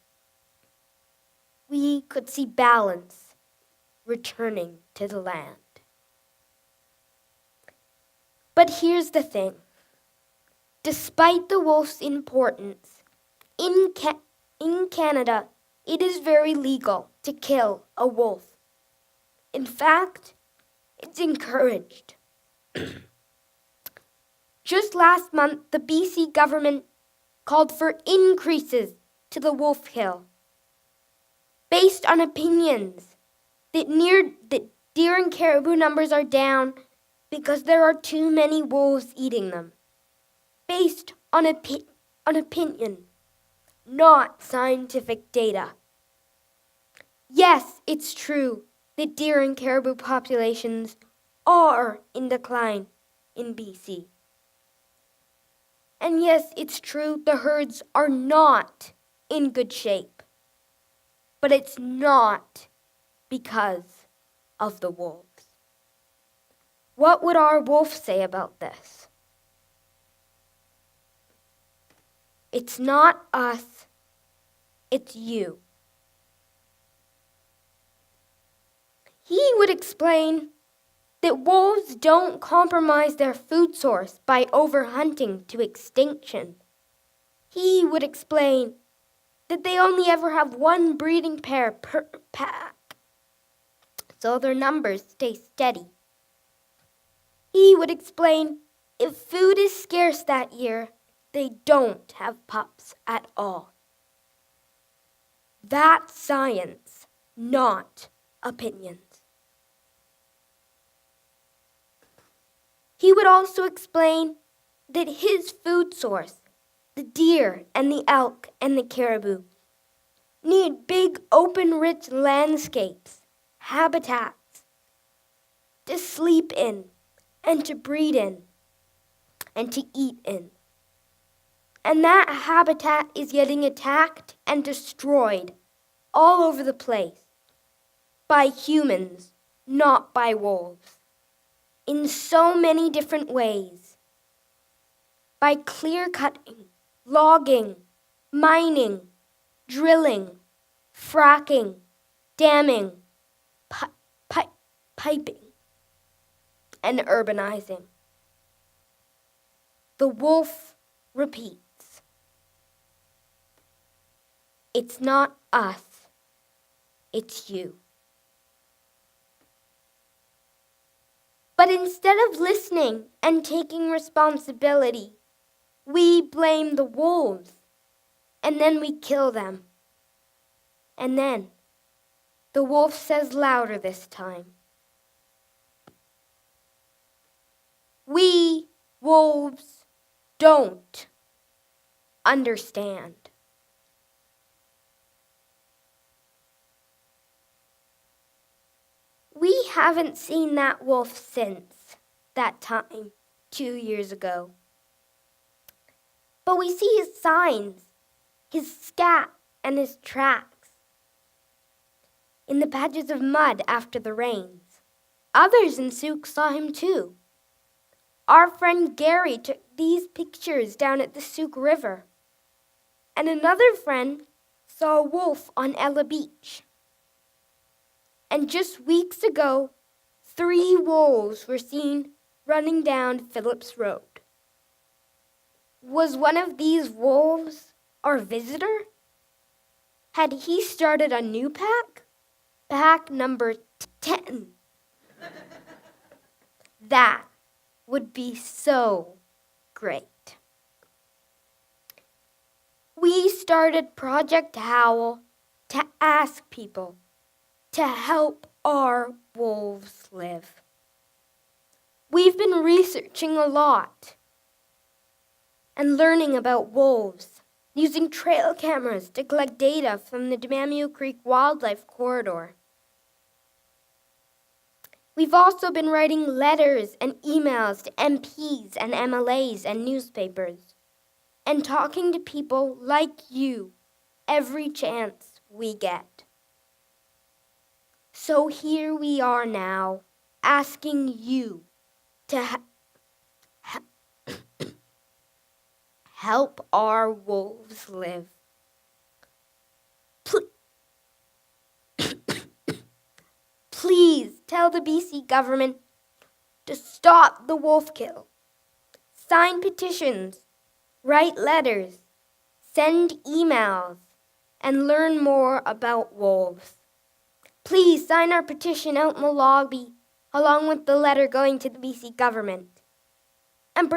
We could see balance returning to the land. But here's the thing. Despite the wolf's importance, in Canada, it is very legal to kill a wolf. In fact, it's encouraged. Just last month, the BC government called for increases to the wolf kill, based on opinions that deer and caribou numbers are down because there are too many wolves eating them. Based on opinion, not scientific data. Yes, it's true that deer and caribou populations are in decline in BC. And yes, it's true the herds are not in good shape. But it's not because of the wolves. What would our wolf say about this? It's not us, it's you. He would explain that wolves don't compromise their food source by overhunting to extinction. He would explain that they only ever have one breeding pair per pack, so their numbers stay steady. He would explain if food is scarce that year, they don't have pups at all. That's science, not opinions. He would also explain that his food source, the deer and the elk and the caribou, need big open rich landscapes, habitats, to sleep in and to breed in and to eat in. And that habitat is getting attacked and destroyed all over the place by humans, not by wolves, in so many different ways. By clear-cutting, logging, mining, drilling, fracking, damming, piping, and urbanizing. The wolf repeats. It's not us, it's you. But instead of listening and taking responsibility, we blame the wolves, and then we kill them. And then the wolf says louder this time. We, wolves, don't understand. We haven't seen that wolf since that time 2 years ago. But we see his signs, his scat, and his tracks in the patches of mud after the rains. Others in Sooke saw him too. Our friend Gary took these pictures down at the Sooke River. And another friend saw a wolf on Ella Beach. And just weeks ago, 3 wolves were seen running down Phillips Road. Was one of these wolves our visitor? Had he started a new pack? Pack number 10. That would be so great. We started Project Howl to ask people to help our wolves live. We've been researching a lot and learning about wolves, using trail cameras to collect data from the Demammu Creek Wildlife Corridor. We've also been writing letters and emails to MPs and MLAs and newspapers, and talking to people like you every chance we get. So here we are now, asking you to help our wolves live. Please tell the BC government to stop the wolf kill. Sign petitions, write letters, send emails, and learn more about wolves. Please sign our petition out in the lobby along with the letter going to the BC government. And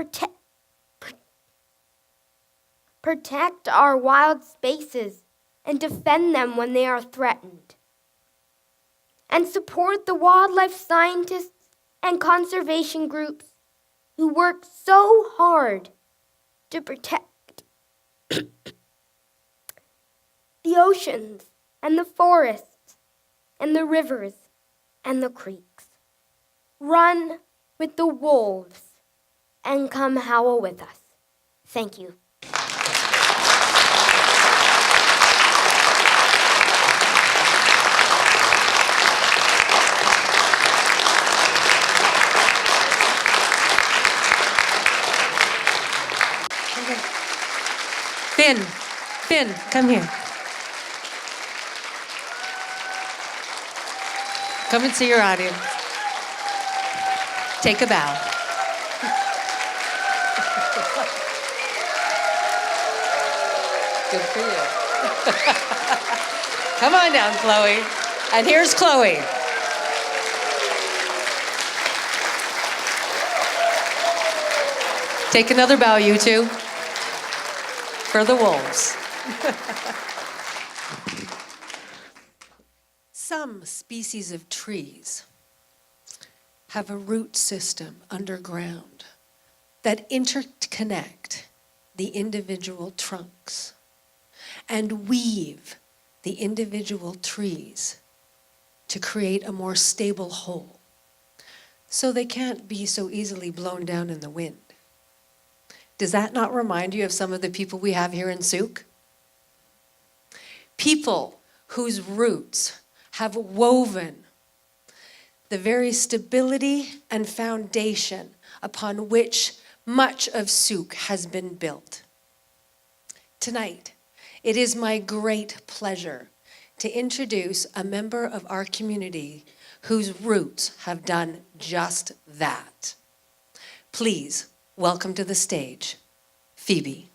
protect our wild spaces and defend them when they are threatened. And support the wildlife scientists and conservation groups who work so hard to protect the oceans and the forests and the rivers and the creeks. Run with the wolves and come howl with us. Thank you. Finn, come here. Come and see your audience. Take a bow. Good for you. Come on down, Chloe. And here's Chloe. Take another bow, you two, for the wolves. Some species of trees have a root system underground that interconnect the individual trunks and weave the individual trees to create a more stable whole, so they can't be so easily blown down in the wind. Does that not remind you of some of the people we have here in Sooke? People whose roots have woven the very stability and foundation upon which much of Sooke has been built. Tonight, it is my great pleasure to introduce a member of our community whose roots have done just that. Please welcome to the stage, Phoebe.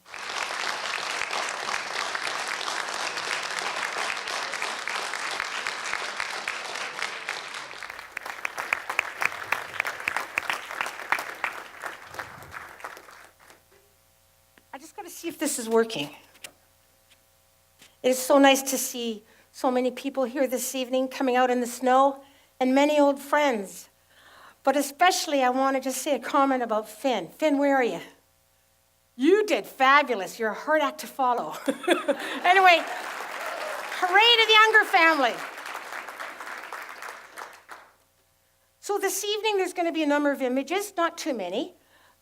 I just got to see if this is working. It is so nice to see so many people here this evening coming out in the snow and many old friends. But especially I want to just say a comment about Finn. Finn, where are you? You did fabulous. You're a hard act to follow. Anyway, hooray to the Unger family. So this evening there's going to be a number of images, not too many,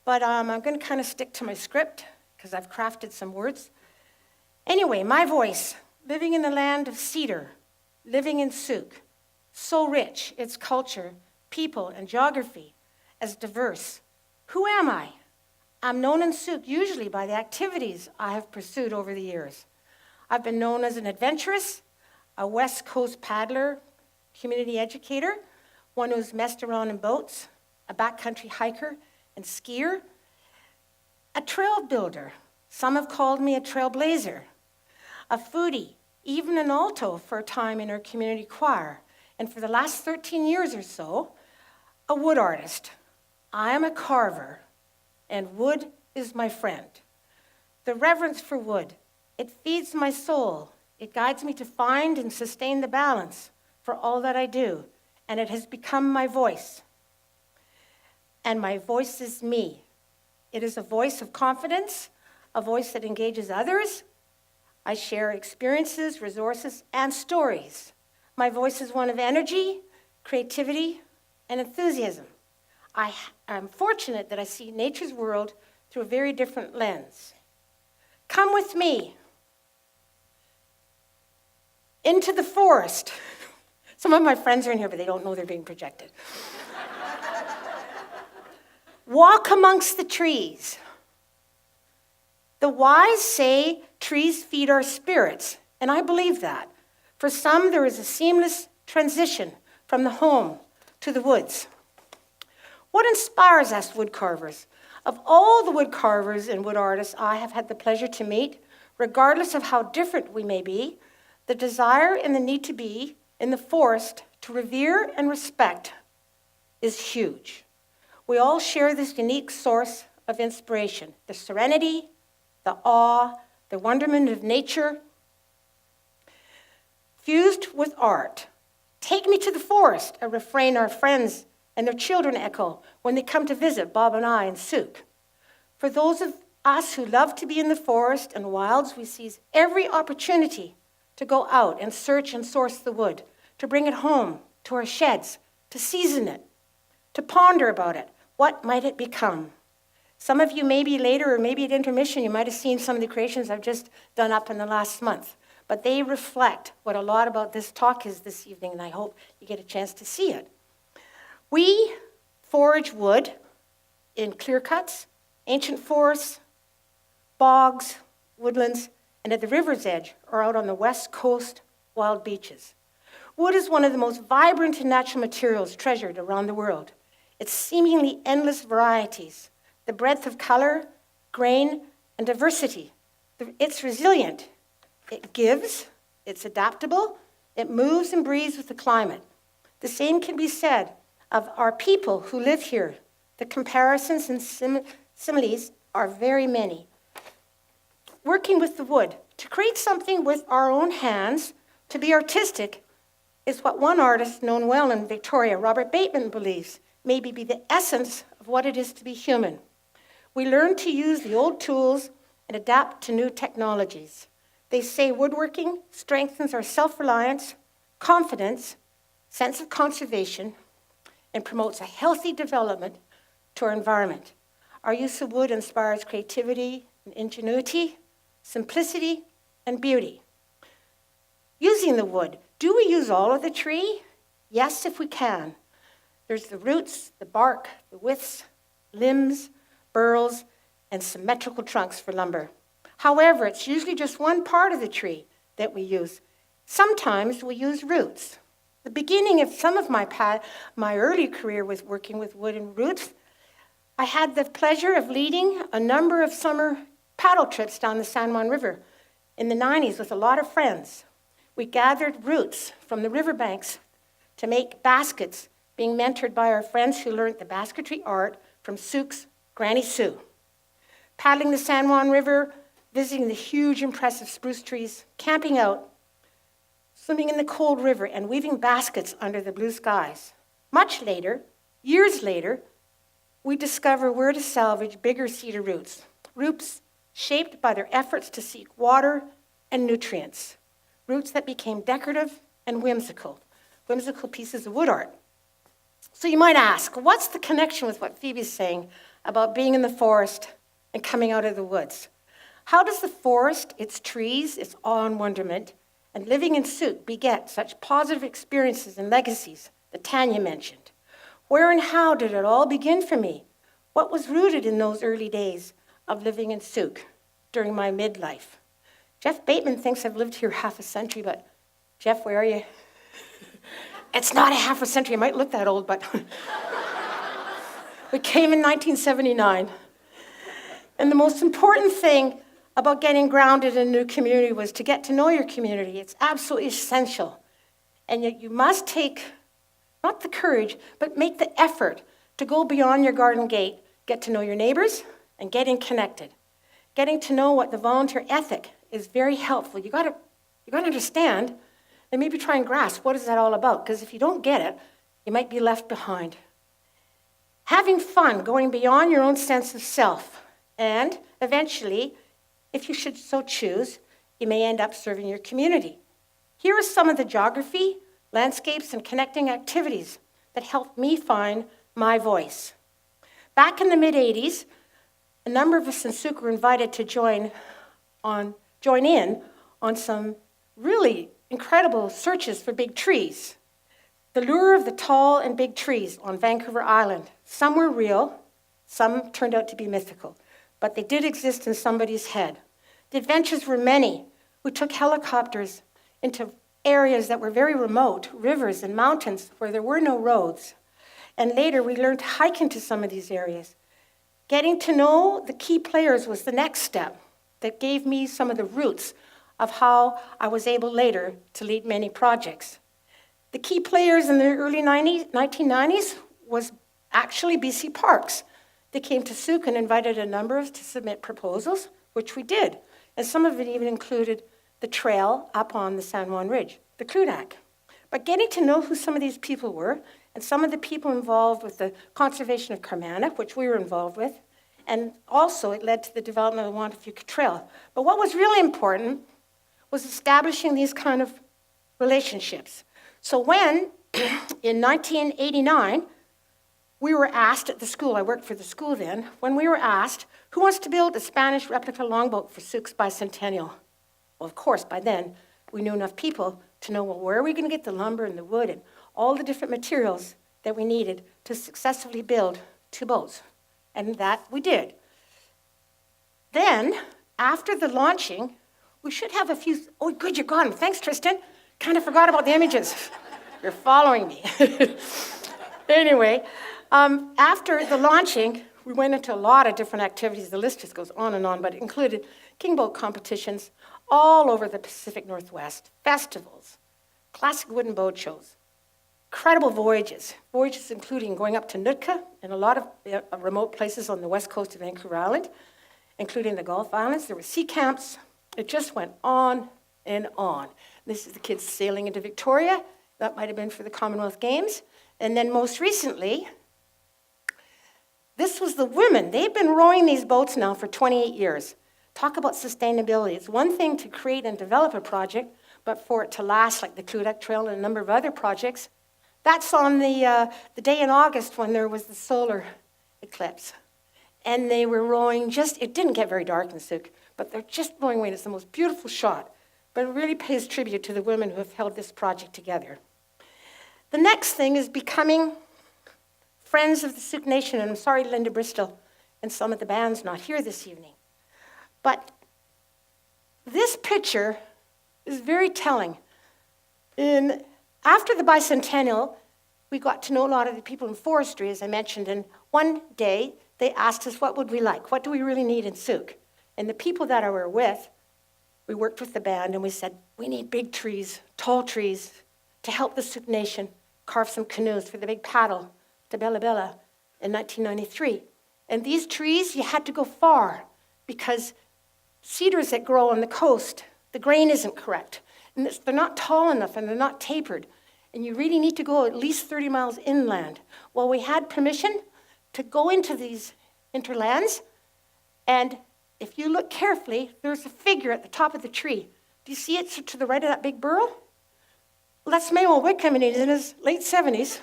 but I'm going to kind of stick to my script because I've crafted some words. Anyway, my voice, living in the land of cedar, living in Sooke, so rich, its culture, people, and geography, as diverse. Who am I? I'm known in Sooke usually by the activities I have pursued over the years. I've been known as an adventurous, a West Coast paddler, community educator, one who's messed around in boats, a backcountry hiker and skier, A trail builder. Some have called me a trailblazer. A foodie, even an alto for a time in our community choir. And for the last 13 years or so, a wood artist. I am a carver, and wood is my friend. The reverence for wood, it feeds my soul. It guides me to find and sustain the balance for all that I do, and it has become my voice. And my voice is me. It is a voice of confidence, a voice that engages others. I share experiences, resources, and stories. My voice is one of energy, creativity, and enthusiasm. I am fortunate that I see nature's world through a very different lens. Come with me into the forest. Some of my friends are in here, but they don't know they're being projected. Walk amongst the trees. The wise say trees feed our spirits, and I believe that. For some, there is a seamless transition from the home to the woods. What inspires us wood carvers? Of all the wood carvers and wood artists I have had the pleasure to meet, regardless of how different we may be, the desire and the need to be in the forest to revere and respect is huge. We all share this unique source of inspiration, the serenity, the awe, the wonderment of nature, fused with art. Take me to the forest, a refrain our friends and their children echo when they come to visit Bob and I in Sooke. For those of us who love to be in the forest and wilds, we seize every opportunity to go out and search and source the wood, to bring it home to our sheds, to season it, to ponder about it. What might it become? Some of you maybe later or maybe at intermission, you might have seen some of the creations I've just done up in the last month. But they reflect what a lot about this talk is this evening, and I hope you get a chance to see it. We forage wood in clear cuts, ancient forests, bogs, woodlands, and at the river's edge or out on the west coast, wild beaches. Wood is one of the most vibrant and natural materials treasured around the world. Its seemingly endless varieties, the breadth of color, grain, and diversity. It's resilient. It gives, it's adaptable, it moves and breathes with the climate. The same can be said of our people who live here. The comparisons and similes are very many. Working with the wood, to create something with our own hands, to be artistic, is what one artist known well in Victoria, Robert Bateman, believes maybe be the essence of what it is to be human. We learn to use the old tools and adapt to new technologies. They say woodworking strengthens our self-reliance, confidence, sense of conservation, and promotes a healthy development to our environment. Our use of wood inspires creativity and ingenuity, simplicity, and beauty. Using the wood, do we use all of the tree? Yes, if we can. There's the roots, the bark, the withes, limbs, burls, and symmetrical trunks for lumber. However, it's usually just one part of the tree that we use. Sometimes we use roots. The beginning of some of my early career was working with wood and roots. I had the pleasure of leading a number of summer paddle trips down the San Juan River in the 90s with a lot of friends. We gathered roots from the riverbanks to make baskets, being mentored by our friends who learned the basketry art from Sooke's Granny Sue. Paddling the San Juan River, visiting the huge, impressive spruce trees, camping out, swimming in the cold river, and weaving baskets under the blue skies. Much later, years later, we discover where to salvage bigger cedar roots shaped by their efforts to seek water and nutrients. Roots that became decorative and whimsical pieces of wood art. So you might ask, what's the connection with what Phoebe's saying about being in the forest and coming out of the woods? How does the forest, its trees, its awe and wonderment, and living in Sooke beget such positive experiences and legacies that Tania mentioned? Where and how did it all begin for me? What was rooted in those early days of living in Sooke during my midlife? Jeff Bateman thinks I've lived here half a century, but Jeff, where are you? It's not a half a century. I might look that old, but we came in 1979. And the most important thing about getting grounded in a new community was to get to know your community. It's absolutely essential. And yet you must take, not the courage, but make the effort to go beyond your garden gate, get to know your neighbors, and getting connected. Getting to know what the volunteer ethic is very helpful. You gotta understand and maybe try and grasp what is that all about, because if you don't get it, you might be left behind. Having fun, going beyond your own sense of self, and eventually, if you should so choose, you may end up serving your community. Here are some of the geography, landscapes, and connecting activities that helped me find my voice. Back in the mid-'80s, a number of us in Sooke were invited to join in on some really incredible searches for big trees. The lure of the tall and big trees on Vancouver Island. Some were real, some turned out to be mythical, but they did exist in somebody's head. The adventures were many. We took helicopters into areas that were very remote, rivers and mountains where there were no roads. And later we learned to hike into some of these areas. Getting to know the key players was the next step that gave me some of the roots of how I was able later to lead many projects. The key players in the early 1990s was actually BC Parks. They came to Sooke and invited a number of us to submit proposals, which we did. And some of it even included the trail up on the San Juan Ridge, the Kludak. But getting to know who some of these people were, and some of the people involved with the conservation of Carmanah, which we were involved with, and also it led to the development of the Wantafuka Trail. But what was really important was establishing these kind of relationships. So when, in 1989, we were asked at the school, I worked for the school then, when we were asked, who wants to build a Spanish replica longboat for Sooke's bicentennial? Well, of course, by then, we knew enough people to know, well, where are we going to get the lumber and the wood and all the different materials that we needed to successfully build 2 boats. And that we did. Then, after the launching, we should have a few, oh, good, you're gone. Thanks, Tristan. Kind of forgot about the images. You're following me. Anyway, after the launching, we went into a lot of different activities. The list just goes on and on, but it included king boat competitions all over the Pacific Northwest, festivals, classic wooden boat shows, incredible voyages including going up to Nootka and a lot of remote places on the west coast of Vancouver Island, including the Gulf Islands. There were sea camps. It just went on and on. This is the kids sailing into Victoria. That might have been for the Commonwealth Games. And then most recently, this was the women. They've been rowing these boats now for 28 years. Talk about sustainability. It's one thing to create and develop a project, but for it to last, like the Kludak Trail and a number of other projects, that's on the day in August when there was the solar eclipse. And they were rowing it didn't get very dark in Sooke, but they're just rowing away. It's the most beautiful shot, but it really pays tribute to the women who have held this project together. The next thing is becoming friends of the Sooke Nation, and I'm sorry Linda Bristol and some of the band's not here this evening. But this picture is very telling. After the bicentennial, we got to know a lot of the people in forestry, as I mentioned, and one day they asked us, what would we like? What do we really need in Sooke? And the people that I were with, we worked with the band, and we said, we need big trees, tall trees, to help the Sooke Nation carve some canoes for the big paddle to Bella Bella in 1993. And these trees, you had to go far, because cedars that grow on the coast, the grain isn't correct. And they're not tall enough, and they're not tapered. And you really need to go at least 30 miles inland. Well, we had permission to go into these interlands, and if you look carefully, there's a figure at the top of the tree. Do you see it to the right of that big burl? Well, that's Mayo Wickham, and he's in his late 70s.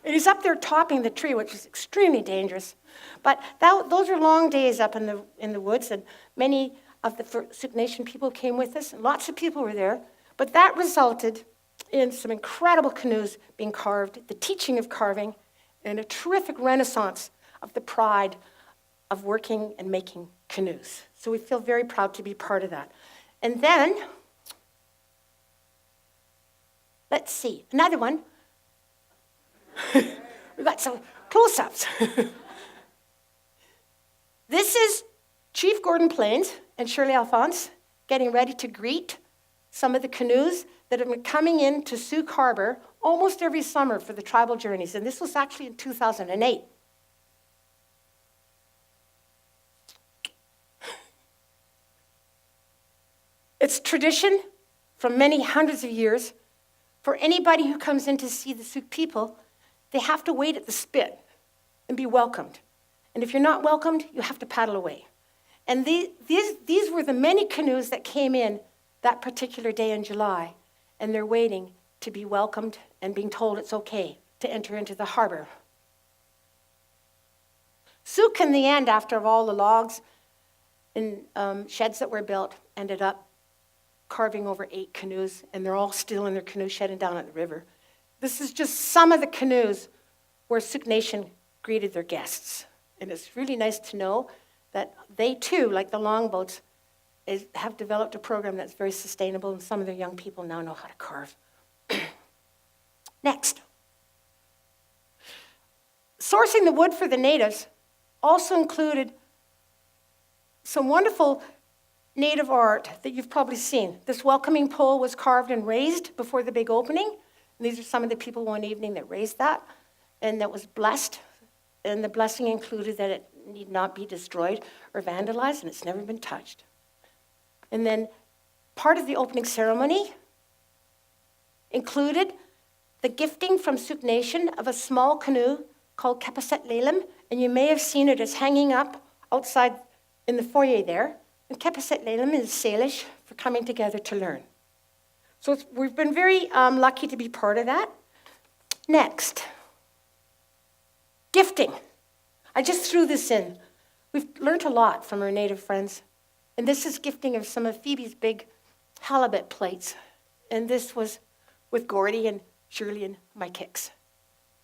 And he's up there topping the tree, which is extremely dangerous. But those are long days up in the woods, and many of the Sooke Nation people came with us, and lots of people were there. But that resulted in some incredible canoes being carved, the teaching of carving, and a terrific renaissance of the pride of working and making canoes. So we feel very proud to be part of that. And then, let's see, another one. We've got some close-ups. This is Chief Gordon Plains and Shirley Alphonse getting ready to greet some of the canoes that have been coming into Sooke Harbour almost every summer for the tribal journeys. And this was actually in 2008. It's tradition from many hundreds of years for anybody who comes in to see the Sooke people, they have to wait at the spit and be welcomed. And if you're not welcomed, you have to paddle away. And these were the many canoes that came in that particular day in July, and they're waiting to be welcomed and being told it's okay to enter into the harbor. Sooke, in the end, after all the logs and sheds that were built, ended up carving over 8 canoes, and they're all still in their canoe shedding down at the river. This is just some of the canoes where Sooke Nation greeted their guests. And it's really nice to know that they too, like the longboats, have developed a program that's very sustainable, and some of their young people now know how to carve. Next. Sourcing the wood for the natives also included some wonderful native art that you've probably seen. This welcoming pole was carved and raised before the big opening. And these are some of the people one evening that raised that, and that was blessed. And the blessing included that it need not be destroyed or vandalized, and it's never been touched. And then part of the opening ceremony included the gifting from Sooke Nation of a small canoe called Kepaset Lelem, and you may have seen it as hanging up outside in the foyer there. And Kepaset Lelem is Salish for coming together to learn. So we've been very lucky to be part of that. Next, gifting. I just threw this in. We've learned a lot from our native friends. And this is gifting of some of Phoebe's big halibut plates. And this was with Gordy and Shirley and my kicks.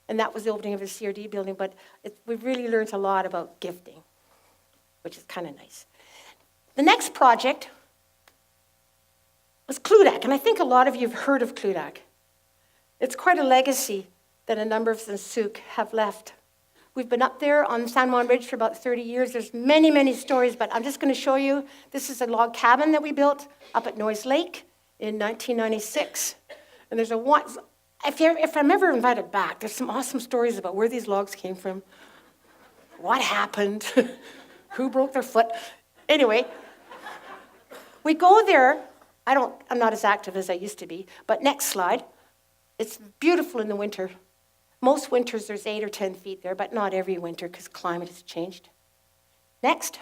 And that was the opening of a CRD building, but we've really learned a lot about gifting, which is kind of nice. The next project was Cludak, and I think a lot of you have heard of Cludak. It's quite a legacy that a number of us in Sooke have left. We've been up there on San Juan Ridge for about 30 years. There's many, many stories, but I'm just going to show you. This is a log cabin that we built up at Noyes Lake in 1996. And there's if I'm ever invited back, there's some awesome stories about where these logs came from, what happened, who broke their foot. Anyway, we go there. I'm not as active as I used to be, but next slide. It's beautiful in the winter. Most winters there's 8 or 10 feet there, but not every winter because climate has changed. Next.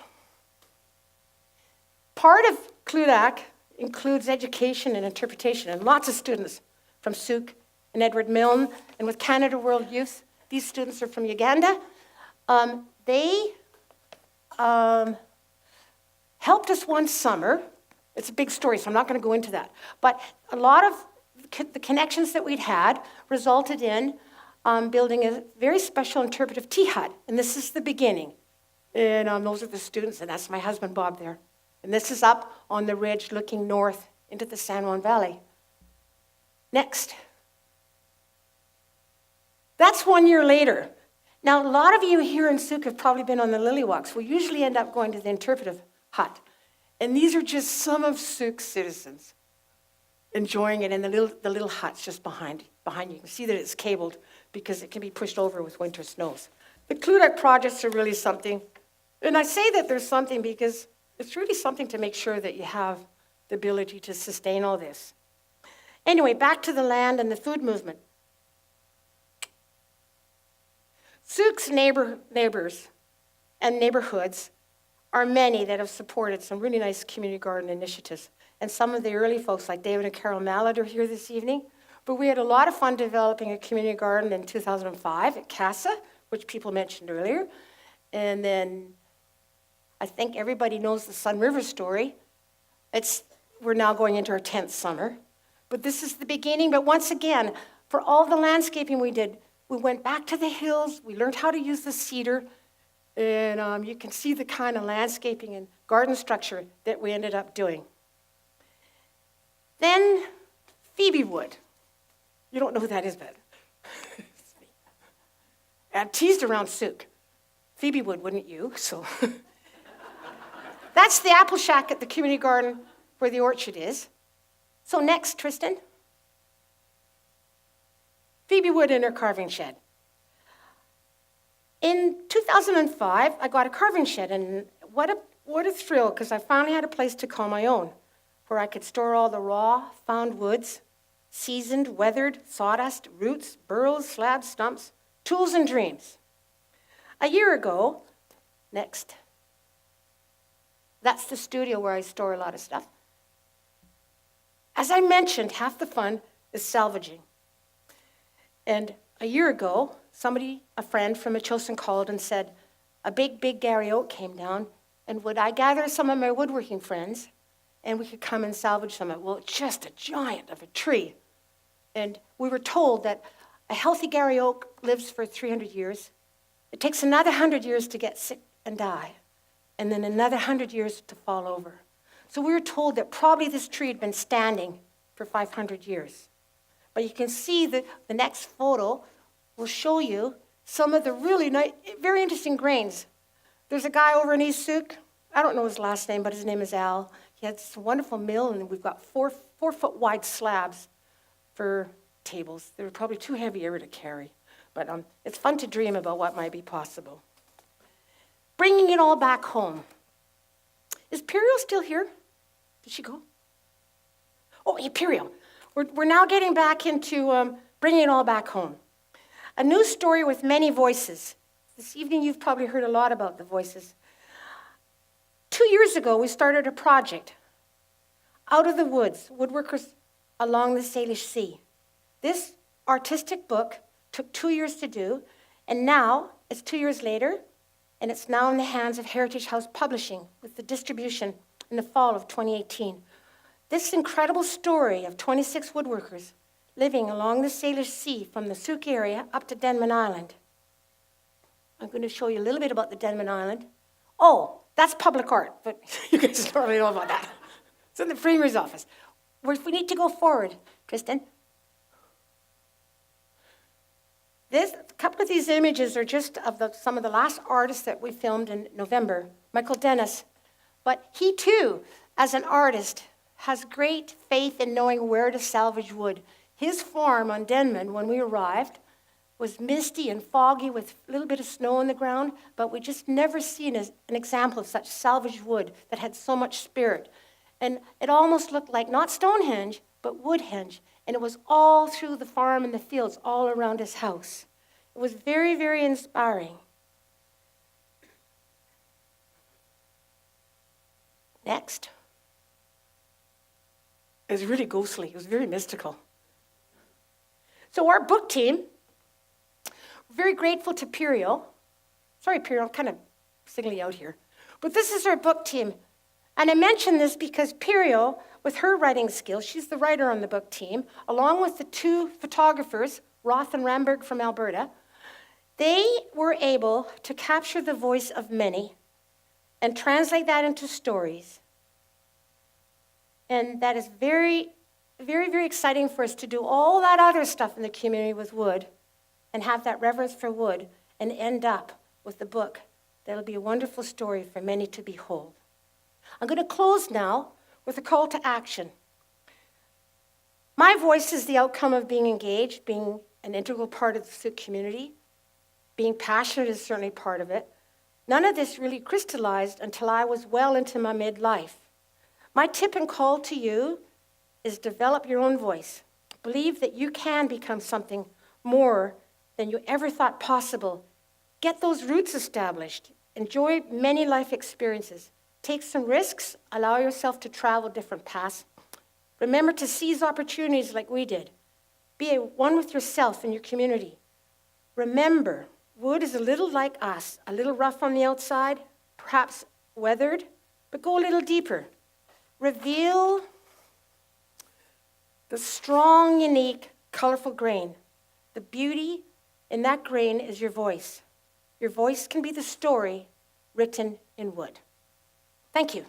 Part of Cludak includes education and interpretation, and lots of students from Sooke and Edward Milne, and with Canada World Youth. These students are from Uganda. They helped us one summer. It's a big story, so I'm not going to go into that. But a lot of the connections that we'd had resulted in building a very special interpretive tea hut. And this is the beginning. And those are the students, and that's my husband, Bob, there. And this is up on the ridge looking north into the San Juan Valley. Next. That's 1 year later. Now, a lot of you here in Sooke have probably been on the lily walks. We usually end up going to the interpretive hut. And these are just some of Sooke's citizens enjoying it in the little huts just behind you. You can see that it's cabled because it can be pushed over with winter snows. The Cludak projects are really something. And I say that there's something because it's really something to make sure that you have the ability to sustain all this. Anyway, back to the land and the food movement. Sooke's neighbors and neighborhoods are many that have supported some really nice community garden initiatives. And some of the early folks like David and Carol Mallett are here this evening. But we had a lot of fun developing a community garden in 2005 at CASA, which people mentioned earlier. And then I think everybody knows the Sun River story. We're now going into our 10th summer. But this is the beginning. But once again, for all the landscaping we did, we went back to the hills. We learned how to use the cedar. And you can see the kind of landscaping and garden structure that we ended up doing. Then Phoebe wood. You don't know who that is, but I've teased around Sooke. Phoebe wood, wouldn't you? So That's the apple shack at the community garden where the orchard is. So next, Tristan. Phoebe Wood in her carving shed. In 2005, I got a carving shed, and what a thrill, because I finally had a place to call my own, where I could store all the raw, found woods, seasoned, weathered, sawdust, roots, burls, slabs, stumps, tools, and dreams. A year ago, next, that's the studio where I store a lot of stuff. As I mentioned, half the fun is salvaging. And a year ago, a friend from Achosin called and said, a big Gary oak came down, and would I gather some of my woodworking friends, and we could come and salvage some of it. Well, it's just a giant of a tree. And we were told that a healthy Gary oak lives for 300 years. It takes another 100 years to get sick and die, and then another 100 years to fall over. So we were told that probably this tree had been standing for 500 years. But you can see that the next photo will show you some of the really nice, very interesting grains. There's a guy over in East Sooke. I don't know his last name, but his name is Al. He has this wonderful mill, and we've got 4-foot wide slabs for tables. They're probably too heavy ever to carry, but it's fun to dream about what might be possible. Bringing it all back home. Is Periel still here? Did she go? Oh, yeah, Periel. We're now getting back into bringing it all back home. A new story with many voices. This evening you've probably heard a lot about the voices. 2 years ago, we started a project, Out of the Woods, Woodworkers Along the Salish Sea. This artistic book took 2 years to do, and now it's 2 years later, and it's now in the hands of Heritage House Publishing with the distribution in the fall of 2018. This incredible story of 26 woodworkers living along the Salish Sea from the Sooke area up to Denman Island. I'm going to show you a little bit about the Denman Island. Oh, that's public art, but you guys don't really know about that. It's in the Premier's office. We need to go forward, Kristen. A couple of these images are just of some of the last artists that we filmed in November. Michael Dennis. But he too, as an artist, has great faith in knowing where to salvage wood. His farm on Denman, when we arrived, was misty and foggy with a little bit of snow on the ground, but we just never seen an example of such salvaged wood that had so much spirit. And it almost looked like not Stonehenge, but Woodhenge. And it was all through the farm and the fields, all around his house. It was very, very inspiring. Next. It was really ghostly. It was very mystical. So our book team, we're very grateful to Periel. Sorry, Periel, I'm kind of singling you out here. But this is our book team. And I mention this because Periel, with her writing skills, she's the writer on the book team, along with the two photographers, Roth and Ramberg from Alberta, they were able to capture the voice of many and translate that into stories. And that is very, very, very exciting for us to do all that other stuff in the community with wood and have that reverence for wood and end up with the book. That'll be a wonderful story for many to behold. I'm going to close now with a call to action. My voice is the outcome of being engaged, being an integral part of the Sooke community. Being passionate is certainly part of it. None of this really crystallized until I was well into my midlife. My tip and call to you is develop your own voice. Believe that you can become something more than you ever thought possible. Get those roots established. Enjoy many life experiences. Take some risks. Allow yourself to travel different paths. Remember to seize opportunities like we did. Be one with yourself and your community. Remember, wood is a little like us, a little rough on the outside, perhaps weathered, but go a little deeper. Reveal the strong, unique, colorful grain. The beauty in that grain is your voice. Your voice can be the story written in wood. Thank you.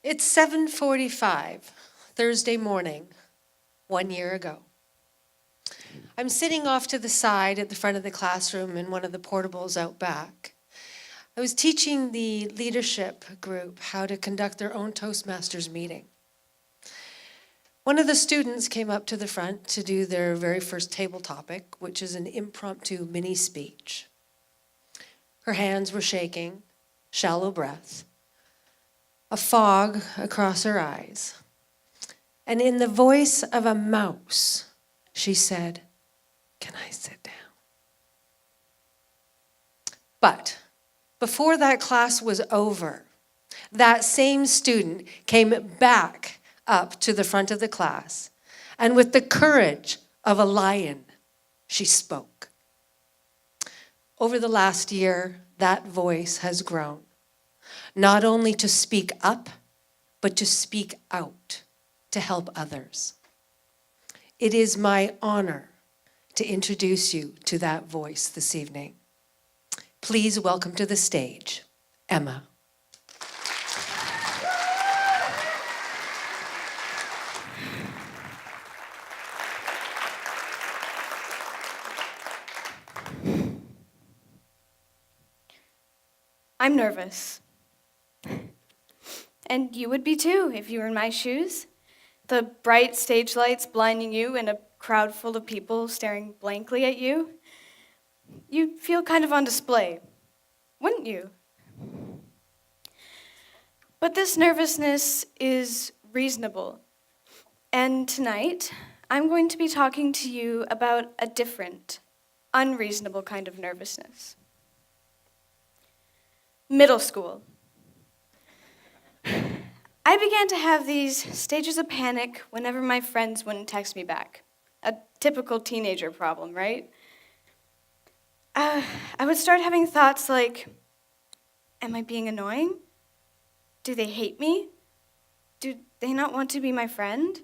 It's 7:45, Thursday morning, 1 year ago. I'm sitting off to the side at the front of the classroom in one of the portables out back. I was teaching the leadership group how to conduct their own Toastmasters meeting. One of the students came up to the front to do their very first table topic, which is an impromptu mini speech. Her hands were shaking, shallow breath, a fog across her eyes. And in the voice of a mouse, she said, "Can I sit down?" But before that class was over, that same student came back up to the front of the class, and with the courage of a lion, she spoke. Over the last year, that voice has grown, not only to speak up, but to speak out, to help others. It is my honor to introduce you to that voice this evening. Please welcome to the stage, Emma. I'm nervous. And you would be too if you were in my shoes. The bright stage lights blinding you and a crowd full of people staring blankly at you. You'd feel kind of on display, wouldn't you? But this nervousness is reasonable. And tonight, I'm going to be talking to you about a different, unreasonable kind of nervousness. Middle school. I began to have these stages of panic whenever my friends wouldn't text me back. A typical teenager problem, right? I would start having thoughts like, am I being annoying? Do they hate me? Do they not want to be my friend?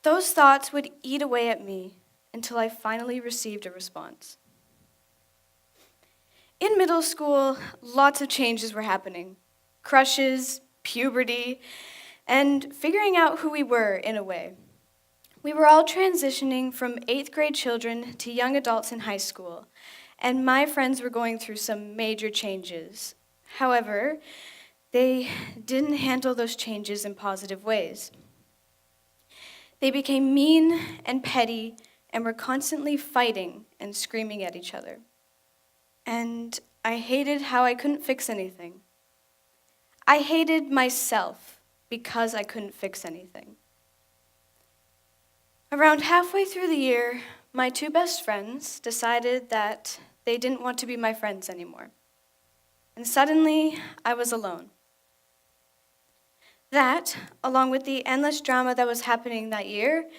Those thoughts would eat away at me until I finally received a response. In middle school, lots of changes were happening. Crushes, puberty, and figuring out who we were in a way. We were all transitioning from 8th grade children to young adults in high school, and my friends were going through some major changes. However, they didn't handle those changes in positive ways. They became mean and petty and were constantly fighting and screaming at each other. And I hated how I couldn't fix anything. I hated myself because I couldn't fix anything. Around halfway through the year, my 2 best friends decided that they didn't want to be my friends anymore. And suddenly, I was alone. That, along with the endless drama that was happening that year,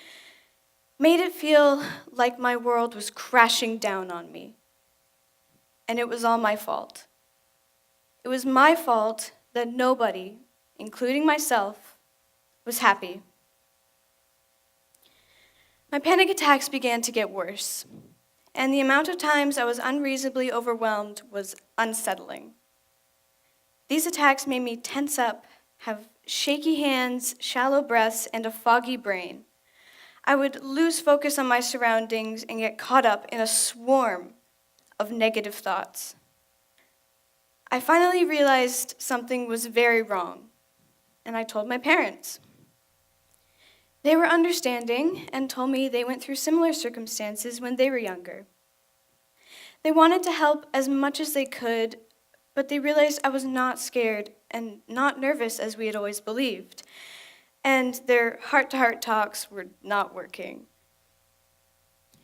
made it feel like my world was crashing down on me. And it was all my fault. It was my fault that nobody, including myself, was happy. My panic attacks began to get worse, and the amount of times I was unreasonably overwhelmed was unsettling. These attacks made me tense up, have shaky hands, shallow breaths, and a foggy brain. I would lose focus on my surroundings and get caught up in a swarm of negative thoughts. I finally realized something was very wrong, and I told my parents. They were understanding and told me they went through similar circumstances when they were younger. They wanted to help as much as they could, but they realized I was not scared and not nervous as we had always believed, and their heart-to-heart talks were not working.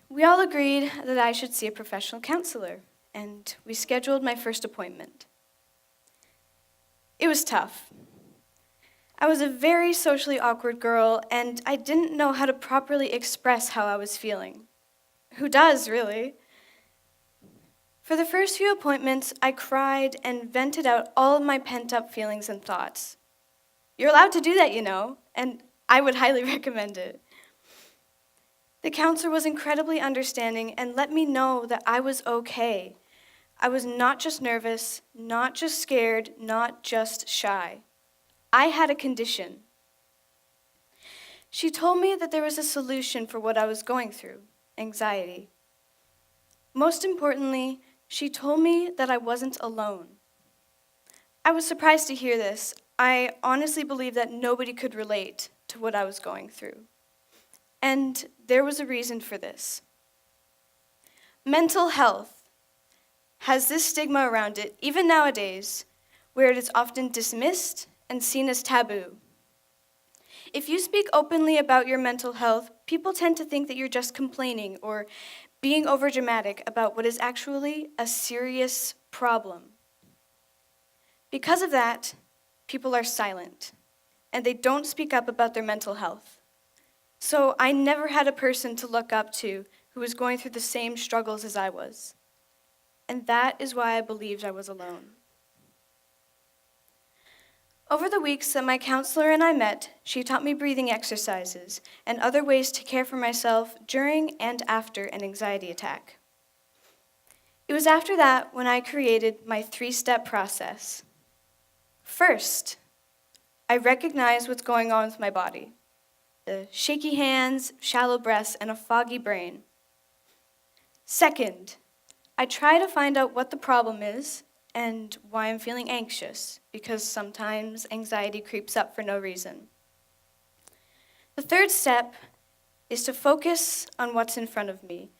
We all agreed that I should see a professional counselor, and we scheduled my first appointment. It was tough. I was a very socially awkward girl, and I didn't know how to properly express how I was feeling. Who does, really? For the first few appointments, I cried and vented out all of my pent-up feelings and thoughts. You're allowed to do that, you know, and I would highly recommend it. The counselor was incredibly understanding and let me know that I was okay. I was not just nervous, not just scared, not just shy. I had a condition. She told me that there was a solution for what I was going through, anxiety. Most importantly, she told me that I wasn't alone. I was surprised to hear this. I honestly believed that nobody could relate to what I was going through. And there was a reason for this. Mental health has this stigma around it, even nowadays, where it is often dismissed and seen as taboo. If you speak openly about your mental health, people tend to think that you're just complaining or being overdramatic about what is actually a serious problem. Because of that, people are silent, and they don't speak up about their mental health. So I never had a person to look up to who was going through the same struggles as I was. And that is why I believed I was alone. Over the weeks that my counselor and I met, she taught me breathing exercises and other ways to care for myself during and after an anxiety attack. It was after that when I created my 3-step process. First, I recognize what's going on with my body. The shaky hands, shallow breaths, and a foggy brain. Second, I try to find out what the problem is and why I'm feeling anxious, because sometimes anxiety creeps up for no reason. The third step is to focus on what's in front of me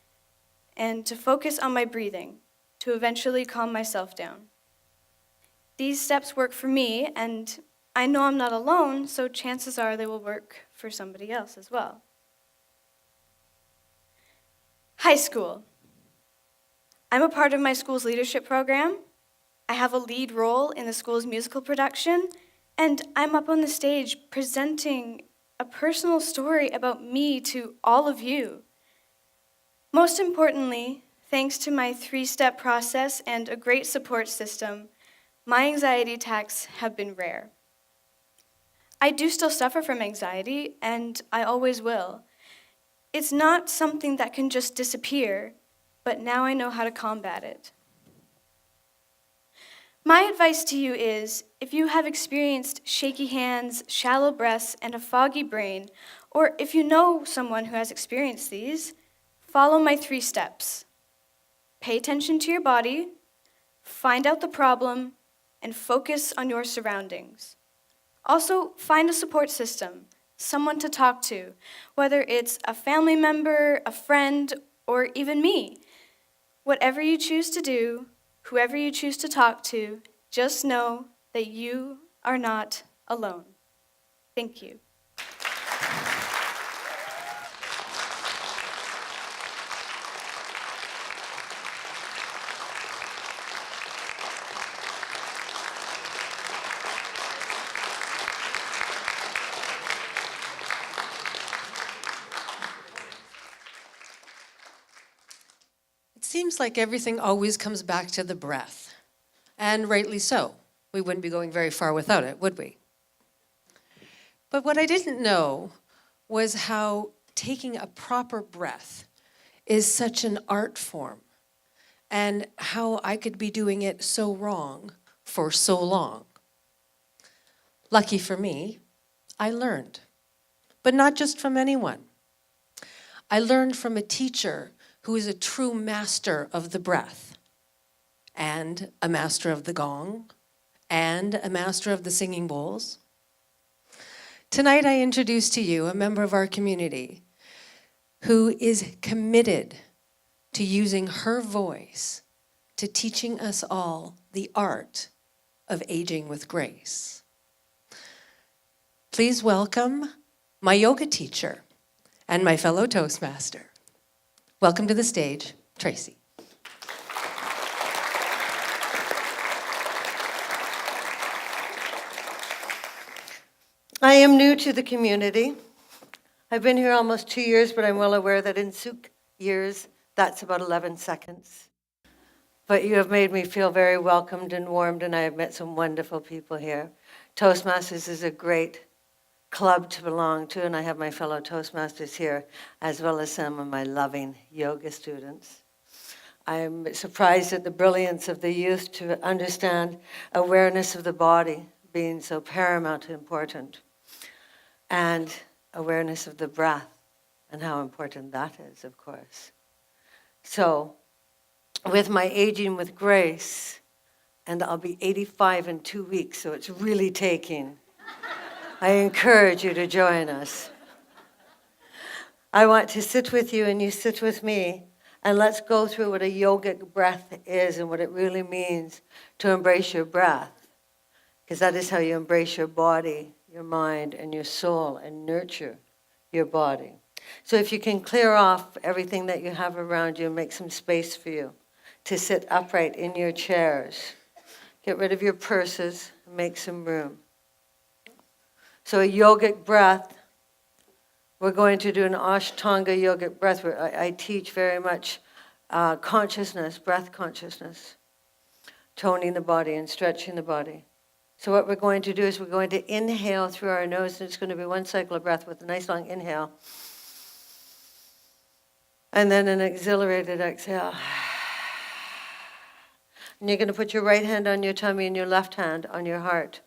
and to focus on my breathing to eventually calm myself down. These steps work for me, and I know I'm not alone, so chances are they will work for somebody else as well. High school. I'm a part of my school's leadership program. I have a lead role in the school's musical production, and I'm up on the stage presenting a personal story about me to all of you. Most importantly, thanks to my 3-step process and a great support system, my anxiety attacks have been rare. I do still suffer from anxiety, and I always will. It's not something that can just disappear, but now I know how to combat it. My advice to you is, if you have experienced shaky hands, shallow breaths, and a foggy brain, or if you know someone who has experienced these, follow my 3 steps. Pay attention to your body, find out the problem, and focus on your surroundings. Also, find a support system, someone to talk to, whether it's a family member, a friend, or even me. Whatever you choose to do, whoever you choose to talk to, just know that you are not alone. Thank you. It seems like everything always comes back to the breath, and rightly so. We wouldn't be going very far without it, would we? But what I didn't know was how taking a proper breath is such an art form, and how I could be doing it so wrong for so long. Lucky for me, I learned, but not just from anyone. I learned from a teacher who is a true master of the breath, and a master of the gong, and a master of the singing bowls. Tonight I introduce to you a member of our community who is committed to using her voice to teaching us all the art of aging with grace. Please welcome my yoga teacher and my fellow Toastmaster. Welcome to the stage, Tracy. I am new to the community. I've been here almost 2 years, but I'm well aware that in Sooke years, that's about 11 seconds. But you have made me feel very welcomed and warmed, and I have met some wonderful people here. Toastmasters is a great club to belong to, and I have my fellow Toastmasters here, as well as some of my loving yoga students. I'm surprised at the brilliance of the youth to understand awareness of the body, being so paramount important, and awareness of the breath and how important that is, of course. So, with my Aging with Grace, and I'll be 85 in 2 weeks, so it's really taking. I encourage you to join us. I want to sit with you and you sit with me, and let's go through what a yogic breath is and what it really means to embrace your breath, because that is how you embrace your body, your mind, and your soul, and nurture your body. So if you can clear off everything that you have around you and make some space for you to sit upright in your chairs. Get rid of your purses and make some room. So a yogic breath, we're going to do an Ashtanga yogic breath where I teach very much consciousness, breath consciousness, toning the body and stretching the body. So what we're going to do is we're going to inhale through our nose, and it's going to be one cycle of breath with a nice long inhale. And then an exhilarated exhale. And you're going to put your right hand on your tummy and your left hand on your heart.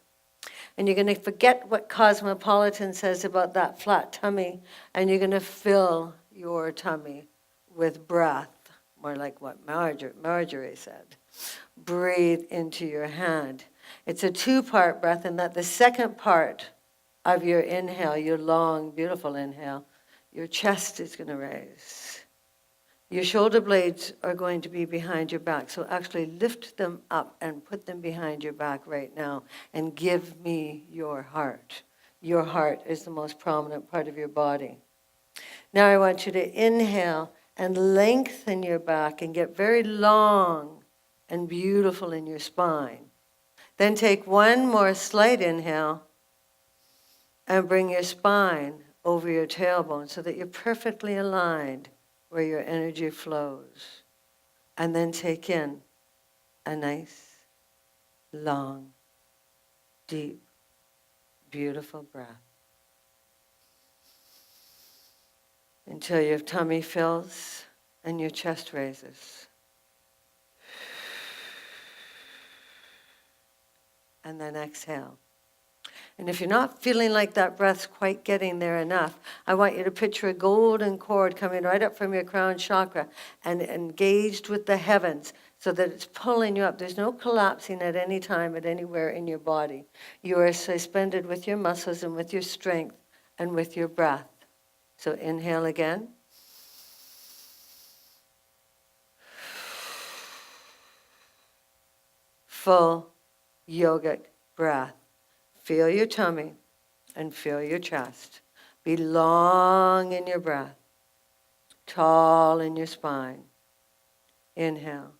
And you're going to forget what Cosmopolitan says about that flat tummy, and you're going to fill your tummy with breath, more like what Marjorie said. Breathe into your hand. It's a two-part breath, in that the second part of your inhale, your long, beautiful inhale, your chest is going to raise. Your shoulder blades are going to be behind your back, so actually lift them up and put them behind your back right now and give me your heart. Your heart is the most prominent part of your body. Now I want you to inhale and lengthen your back and get very long and beautiful in your spine. Then take one more slight inhale and bring your spine over your tailbone so that you're perfectly aligned where your energy flows. And then take in a nice, long, deep, beautiful breath until your tummy fills and your chest raises. And then exhale. And if you're not feeling like that breath's quite getting there enough, I want you to picture a golden cord coming right up from your crown chakra and engaged with the heavens so that it's pulling you up. There's no collapsing at any time, at anywhere in your body. You are suspended with your muscles and with your strength and with your breath. So inhale again. Full yogic breath. Feel your tummy and feel your chest. Be long in your breath, tall in your spine. Inhale.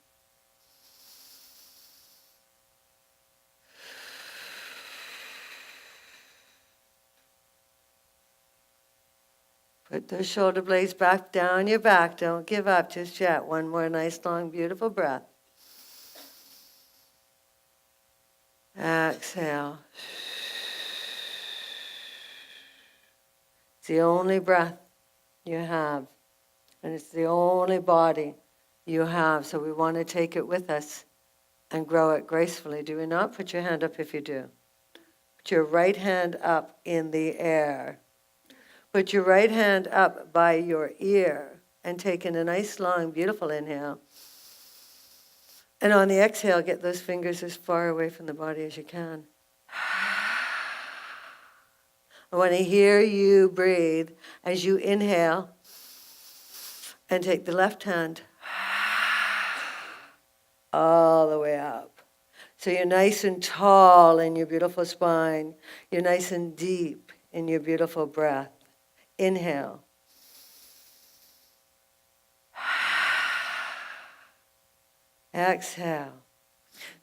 Put those shoulder blades back down your back. Don't give up just yet. One more nice, long, beautiful breath. Exhale. It's the only breath you have, and it's the only body you have, so we want to take it with us and grow it gracefully. Do we not? Put your hand up if you do. Put your right hand up in the air. Put your right hand up by your ear and take in a nice, long, beautiful inhale. And on the exhale, get those fingers as far away from the body as you can. I want to hear you breathe as you inhale and take the left hand all the way up. So you're nice and tall in your beautiful spine. You're nice and deep in your beautiful breath. Inhale. Exhale.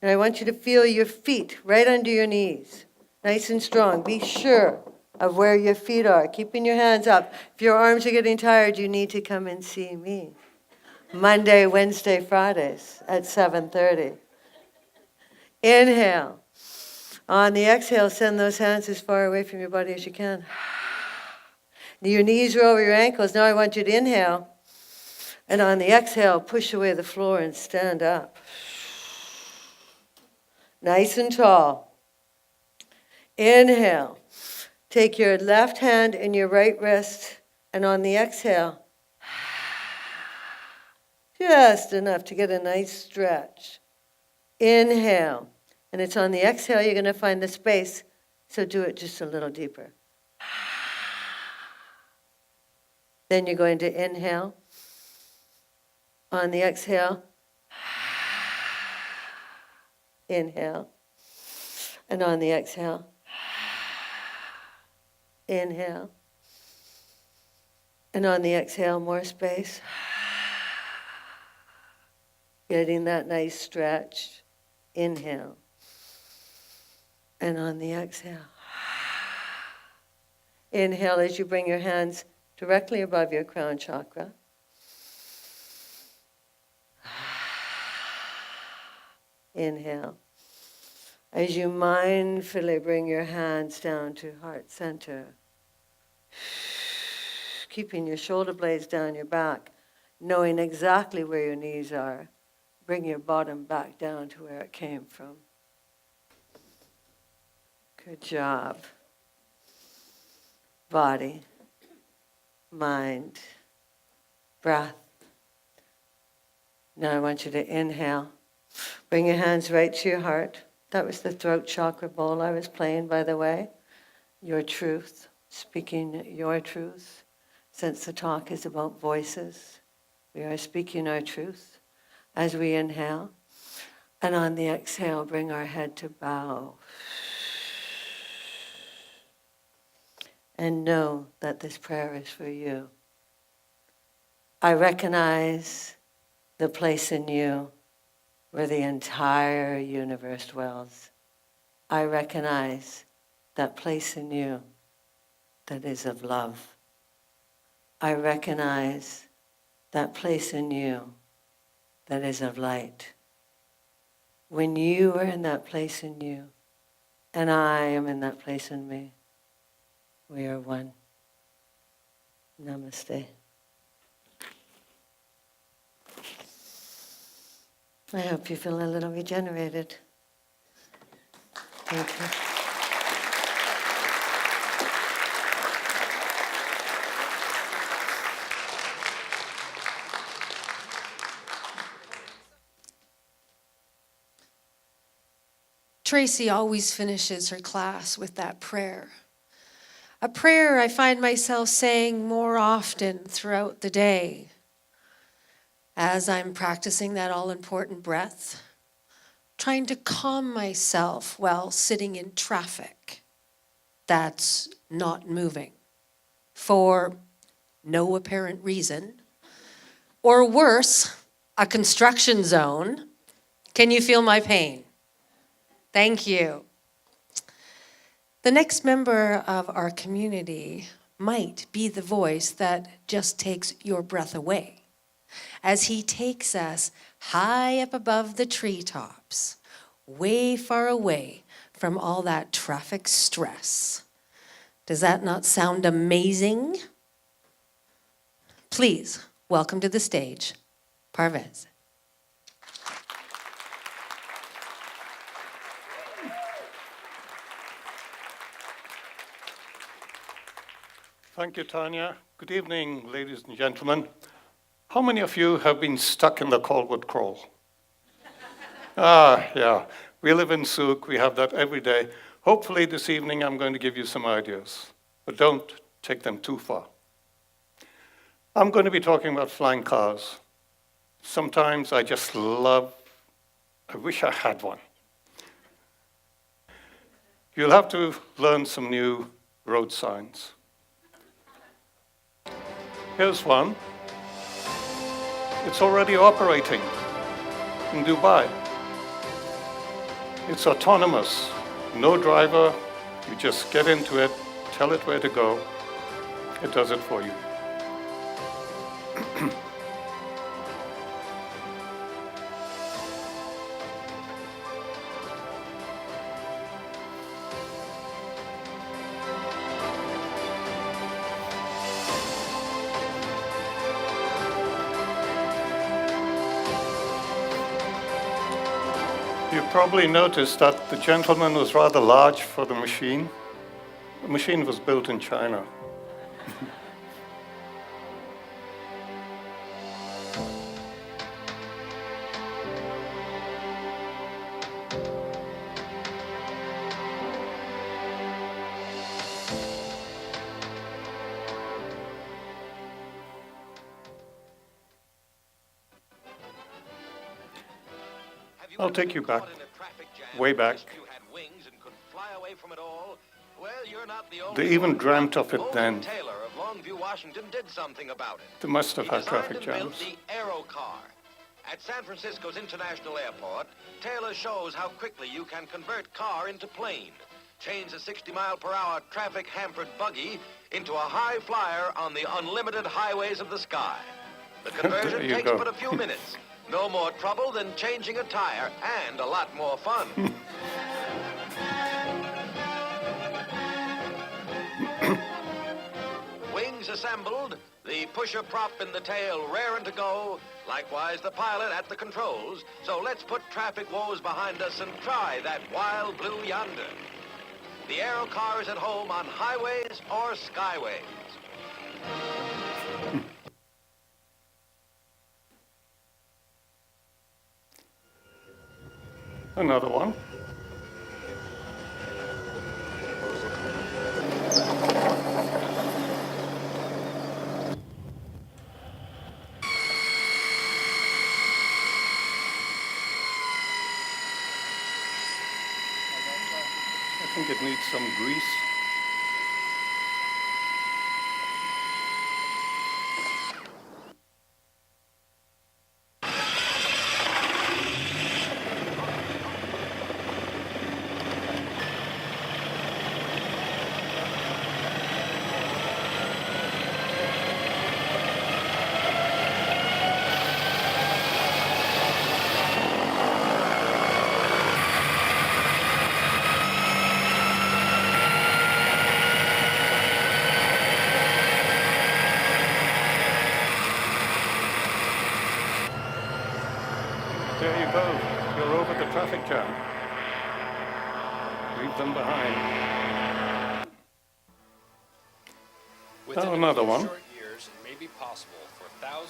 And I want you to feel your feet right under your knees, nice and strong. Be sure of where your feet are, keeping your hands up. If your arms are getting tired, you need to come and see me. Monday, Wednesday, Fridays at 7:30. Inhale. On the exhale, send those hands as far away from your body as you can. Your knees are over your ankles. Now I want you to inhale. And on the exhale, push away the floor and stand up. Nice and tall. Inhale. Take your left hand in your right wrist, and on the exhale, just enough to get a nice stretch. Inhale. And it's on the exhale you're going to find the space, so do it just a little deeper. Then you're going to inhale. On the exhale, inhale. And on the exhale, inhale. And on the exhale, more space. Getting that nice stretch. Inhale. And on the exhale. Inhale as you bring your hands directly above your crown chakra. Inhale. As you mindfully bring your hands down to heart center. Keeping your shoulder blades down your back, knowing exactly where your knees are. Bring your bottom back down to where it came from. Good job. Body, mind, breath. Now I want you to inhale. Bring your hands right to your heart. That was the throat chakra bowl I was playing, by the way. Your truth, speaking your truth. Since the talk is about voices, we are speaking our truth as we inhale. And on the exhale, bring our head to bow. And know that this prayer is for you. I recognize the place in you where the entire universe dwells. I recognize that place in you that is of love. I recognize that place in you that is of light. When you are in that place in you, and I am in that place in me, we are one. Namaste. I hope you feel a little regenerated. Thank you. Tracy always finishes her class with that prayer. A prayer I find myself saying more often throughout the day as I'm practicing that all-important breath, trying to calm myself while sitting in traffic that's not moving for no apparent reason, or worse, a construction zone. Can you feel my pain? Thank you. The next member of our community might be the voice that just takes your breath away as he takes us high up above the treetops, way far away from all that traffic stress. Does that not sound amazing? Please welcome to the stage, Parvez. Thank you, Tania. Good evening, ladies and gentlemen. How many of you have been stuck in the Colwood Crawl? Yeah. We live in Sooke. We have that every day. Hopefully this evening I'm going to give you some ideas, but don't take them too far. I'm going to be talking about flying cars. Sometimes I wish I had one. You'll have to learn some new road signs. Here's one. It's already operating in Dubai. It's autonomous, no driver. You just get into it, tell it where to go. It does it for you. You probably noticed that the gentleman was rather large for the machine. The machine was built in China. I'll take you back, way back. They even dreamt of it then. They must have had traffic jams. The Aero car. At San Francisco's International Airport, Taylor shows how quickly you can convert car into plane. Change a 60-mile-per-hour traffic-hampered buggy into a high flyer on the unlimited highways of the sky. The conversion There you takes go. but a few minutes. No more trouble than changing a tire, and a lot more fun. Wings assembled, the pusher prop in the tail raring to go, likewise the pilot at the controls. So let's put traffic woes behind us and try that wild blue yonder. The Aero car is at home on highways or skyways. Another one. I think it needs some grease. There you go. You're over the traffic jam. Leave them behind. Now another one.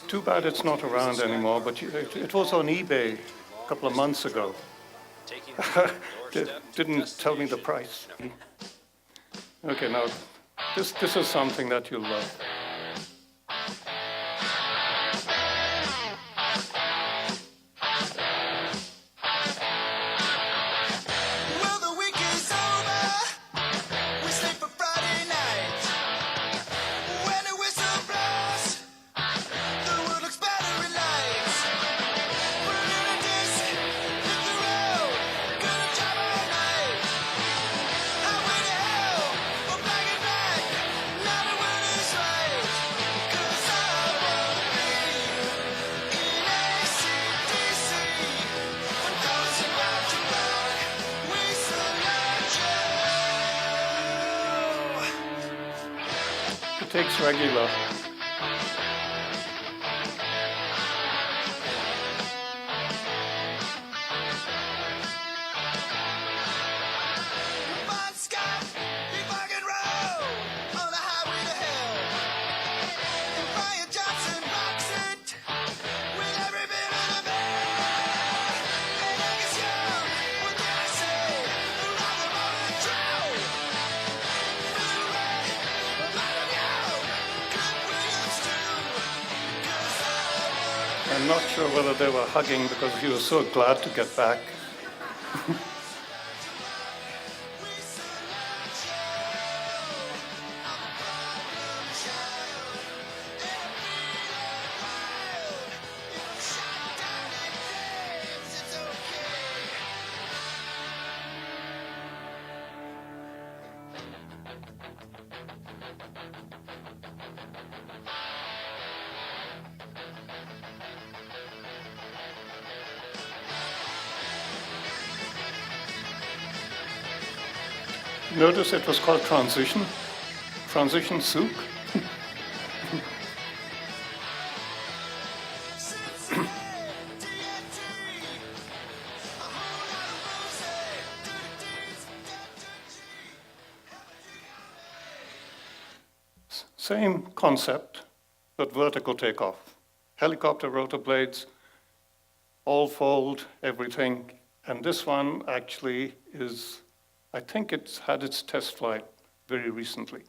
Too bad it's not around anymore, but it was on eBay a couple of months ago. Didn't tell me the price. Okay, now this is something that you'll love. Well, the week is over. We sleep for Friday night. When the whistle blows, the world looks better in lights. We're in a disc, hit the road, gonna drive all night. Highway to hell, or black and black, not a word is right. 'Cause I won't be in AC/DC. When those about to rock, we salute you. It takes regular. Bon Scott, he fucking rode on the highway to hell. And Brian Johnson rocks it with every bit of the band. And Angus Young, what can I say? Around the morning trail. Blue Ray, Martin Young, Cliff Williams too. 'Cause I'm not sure whether they were hugging because he was so glad to get back. Notice it was called Transition. Transition Sooke. Same concept, but vertical takeoff. Helicopter rotor blades, all fold, everything. And this one actually is, I think it's had its test flight very recently.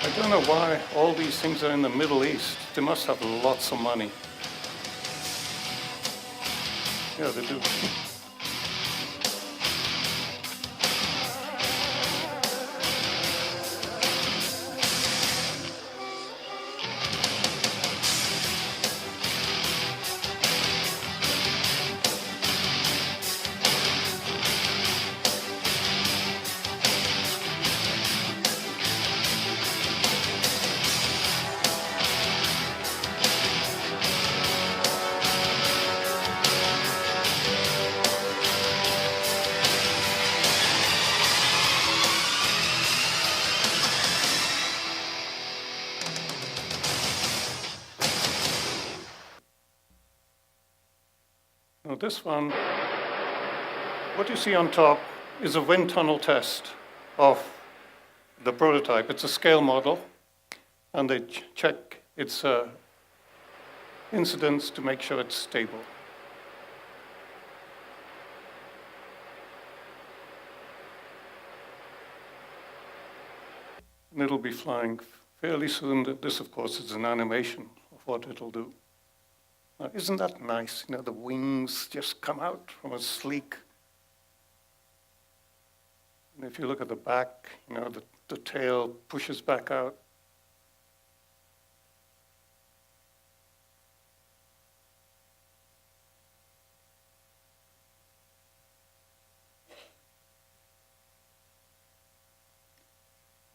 I don't know why all these things are in the Middle East. They must have lots of money. Yeah, they do. Now this one, what you see on top is a wind tunnel test of the prototype. It's a scale model, and they check its incidence to make sure it's stable. And it'll be flying fairly soon. This, of course, is an animation of what it'll do. Now, isn't that nice? You know, the wings just come out from a sleek. And if you look at the back, you know, the tail pushes back out.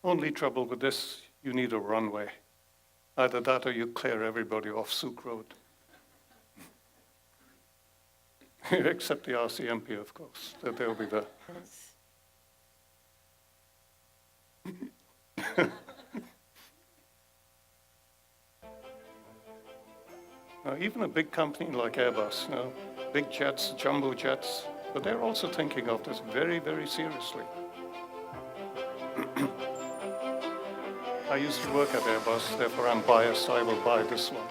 Only trouble with this, you need a runway. Either that or you clear everybody off Sooke Road. Except the RCMP, of course. They'll be there. Now, even a big company like Airbus, you know, big jets, jumbo jets, but they're also thinking of this very, very seriously. I used to work at Airbus, therefore I'm biased, I will buy this one.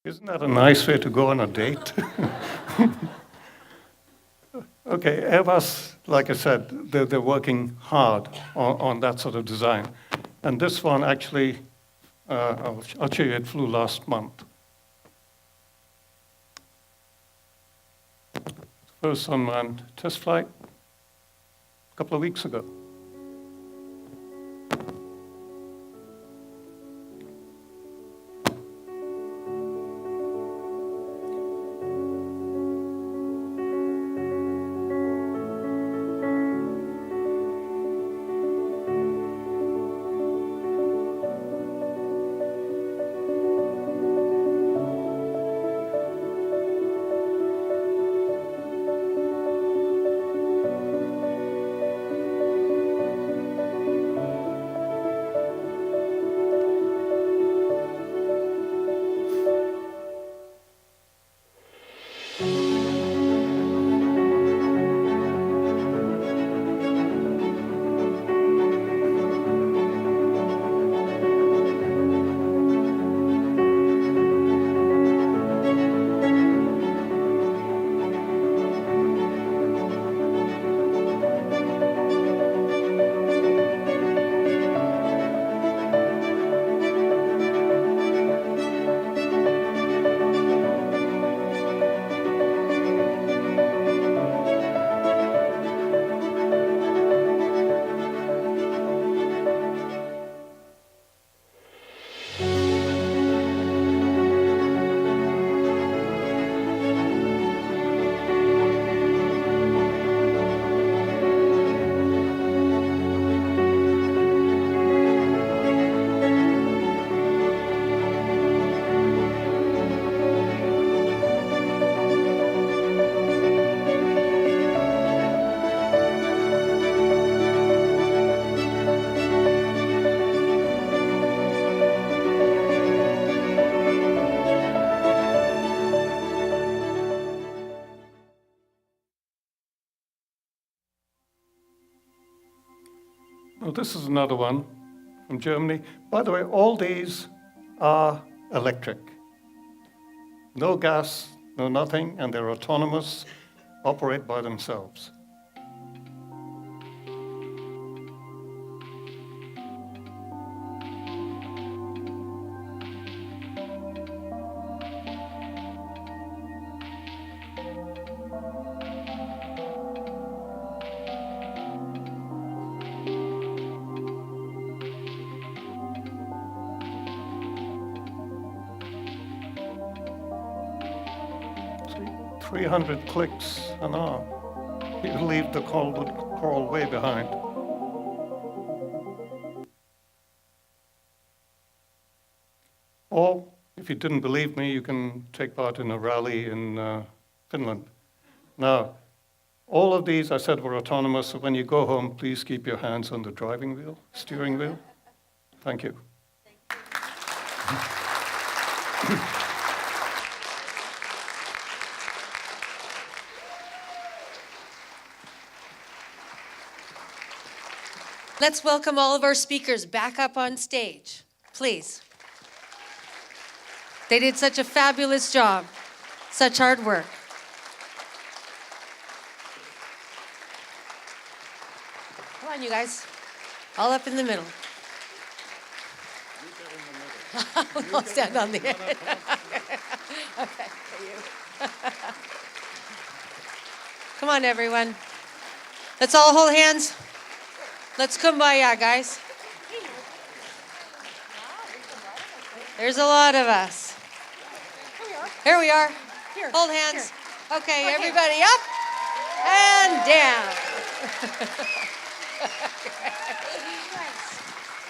Isn't that a nice way to go on a date? Okay, Airbus, like I said, they're working hard on that sort of design. And this one actually, I'll show you, it flew last month. First unmanned test flight a couple of weeks ago. this is another one from Germany. By the way, all these are electric. No gas, no nothing, and they're autonomous, operate by themselves. See, 300 clicks an hour. You leave the coral way behind. Or, if you didn't believe me, you can take part in a rally in Finland. Now, all of these, I said, were autonomous, so when you go home, please keep your hands on the driving wheel, steering wheel. Thank you. Let's welcome all of our speakers back up on stage, please. They did such a fabulous job, such hard work. Come on, you guys, all up in the middle. I'll stand on the end. Okay, for you. Come on, everyone. Let's all hold hands. Let's kumbaya, guys. There's a lot of us. Here we are. Hold hands. Okay, everybody up and down.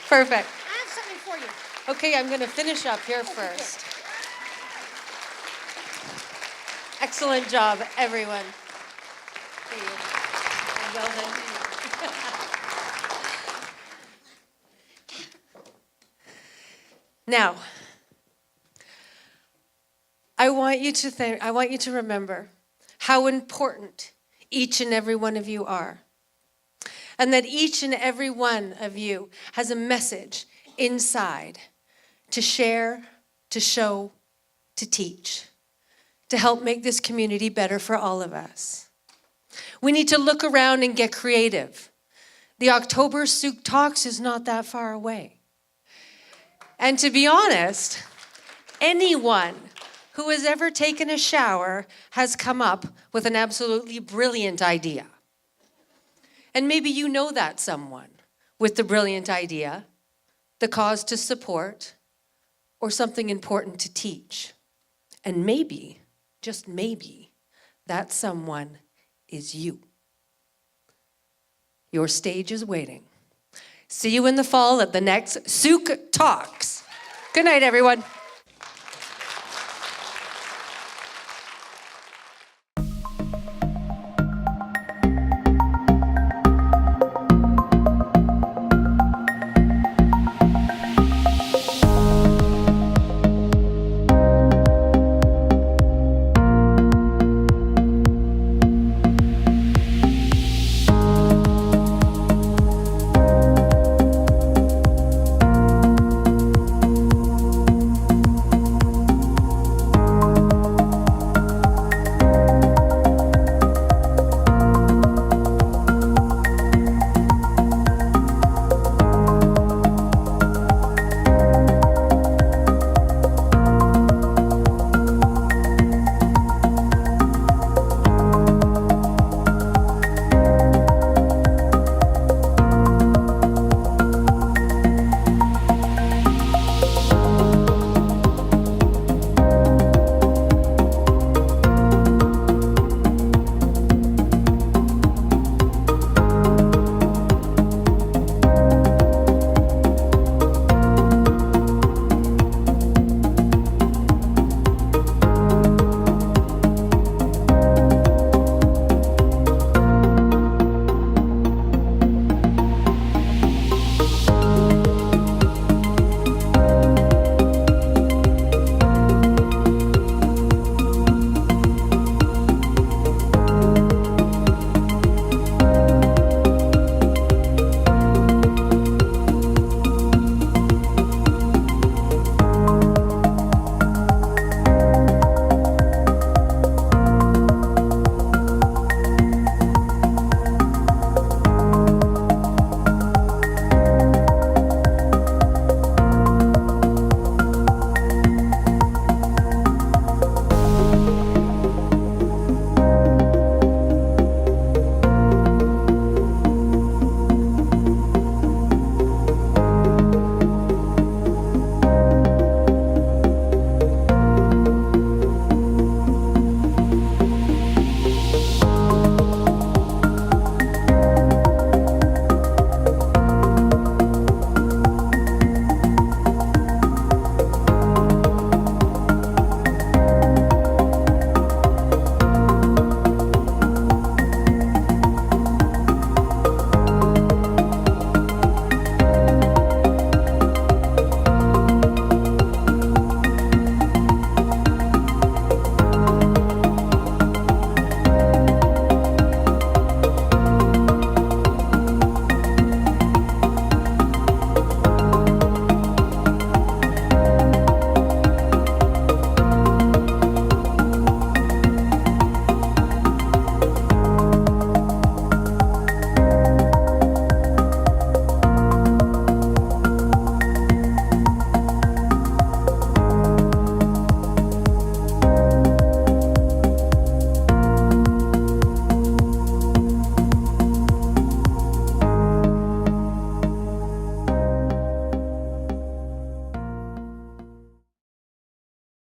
Perfect. I have something for you. Okay, I'm going to finish up here first. Excellent job, everyone. Thank you. Well done. Now, I want you to remember how important each and every one of you are. And that each and every one of you has a message inside to share, to show, to teach, to help make this community better for all of us. We need to look around and get creative. The October Sooke Talks is not that far away. And to be honest, anyone who has ever taken a shower has come up with an absolutely brilliant idea. And maybe you know that someone with the brilliant idea, the cause to support, or something important to teach. And maybe, just maybe, that someone is you. Your stage is waiting. See you in the fall at the next Sooke Talks. Good night, everyone.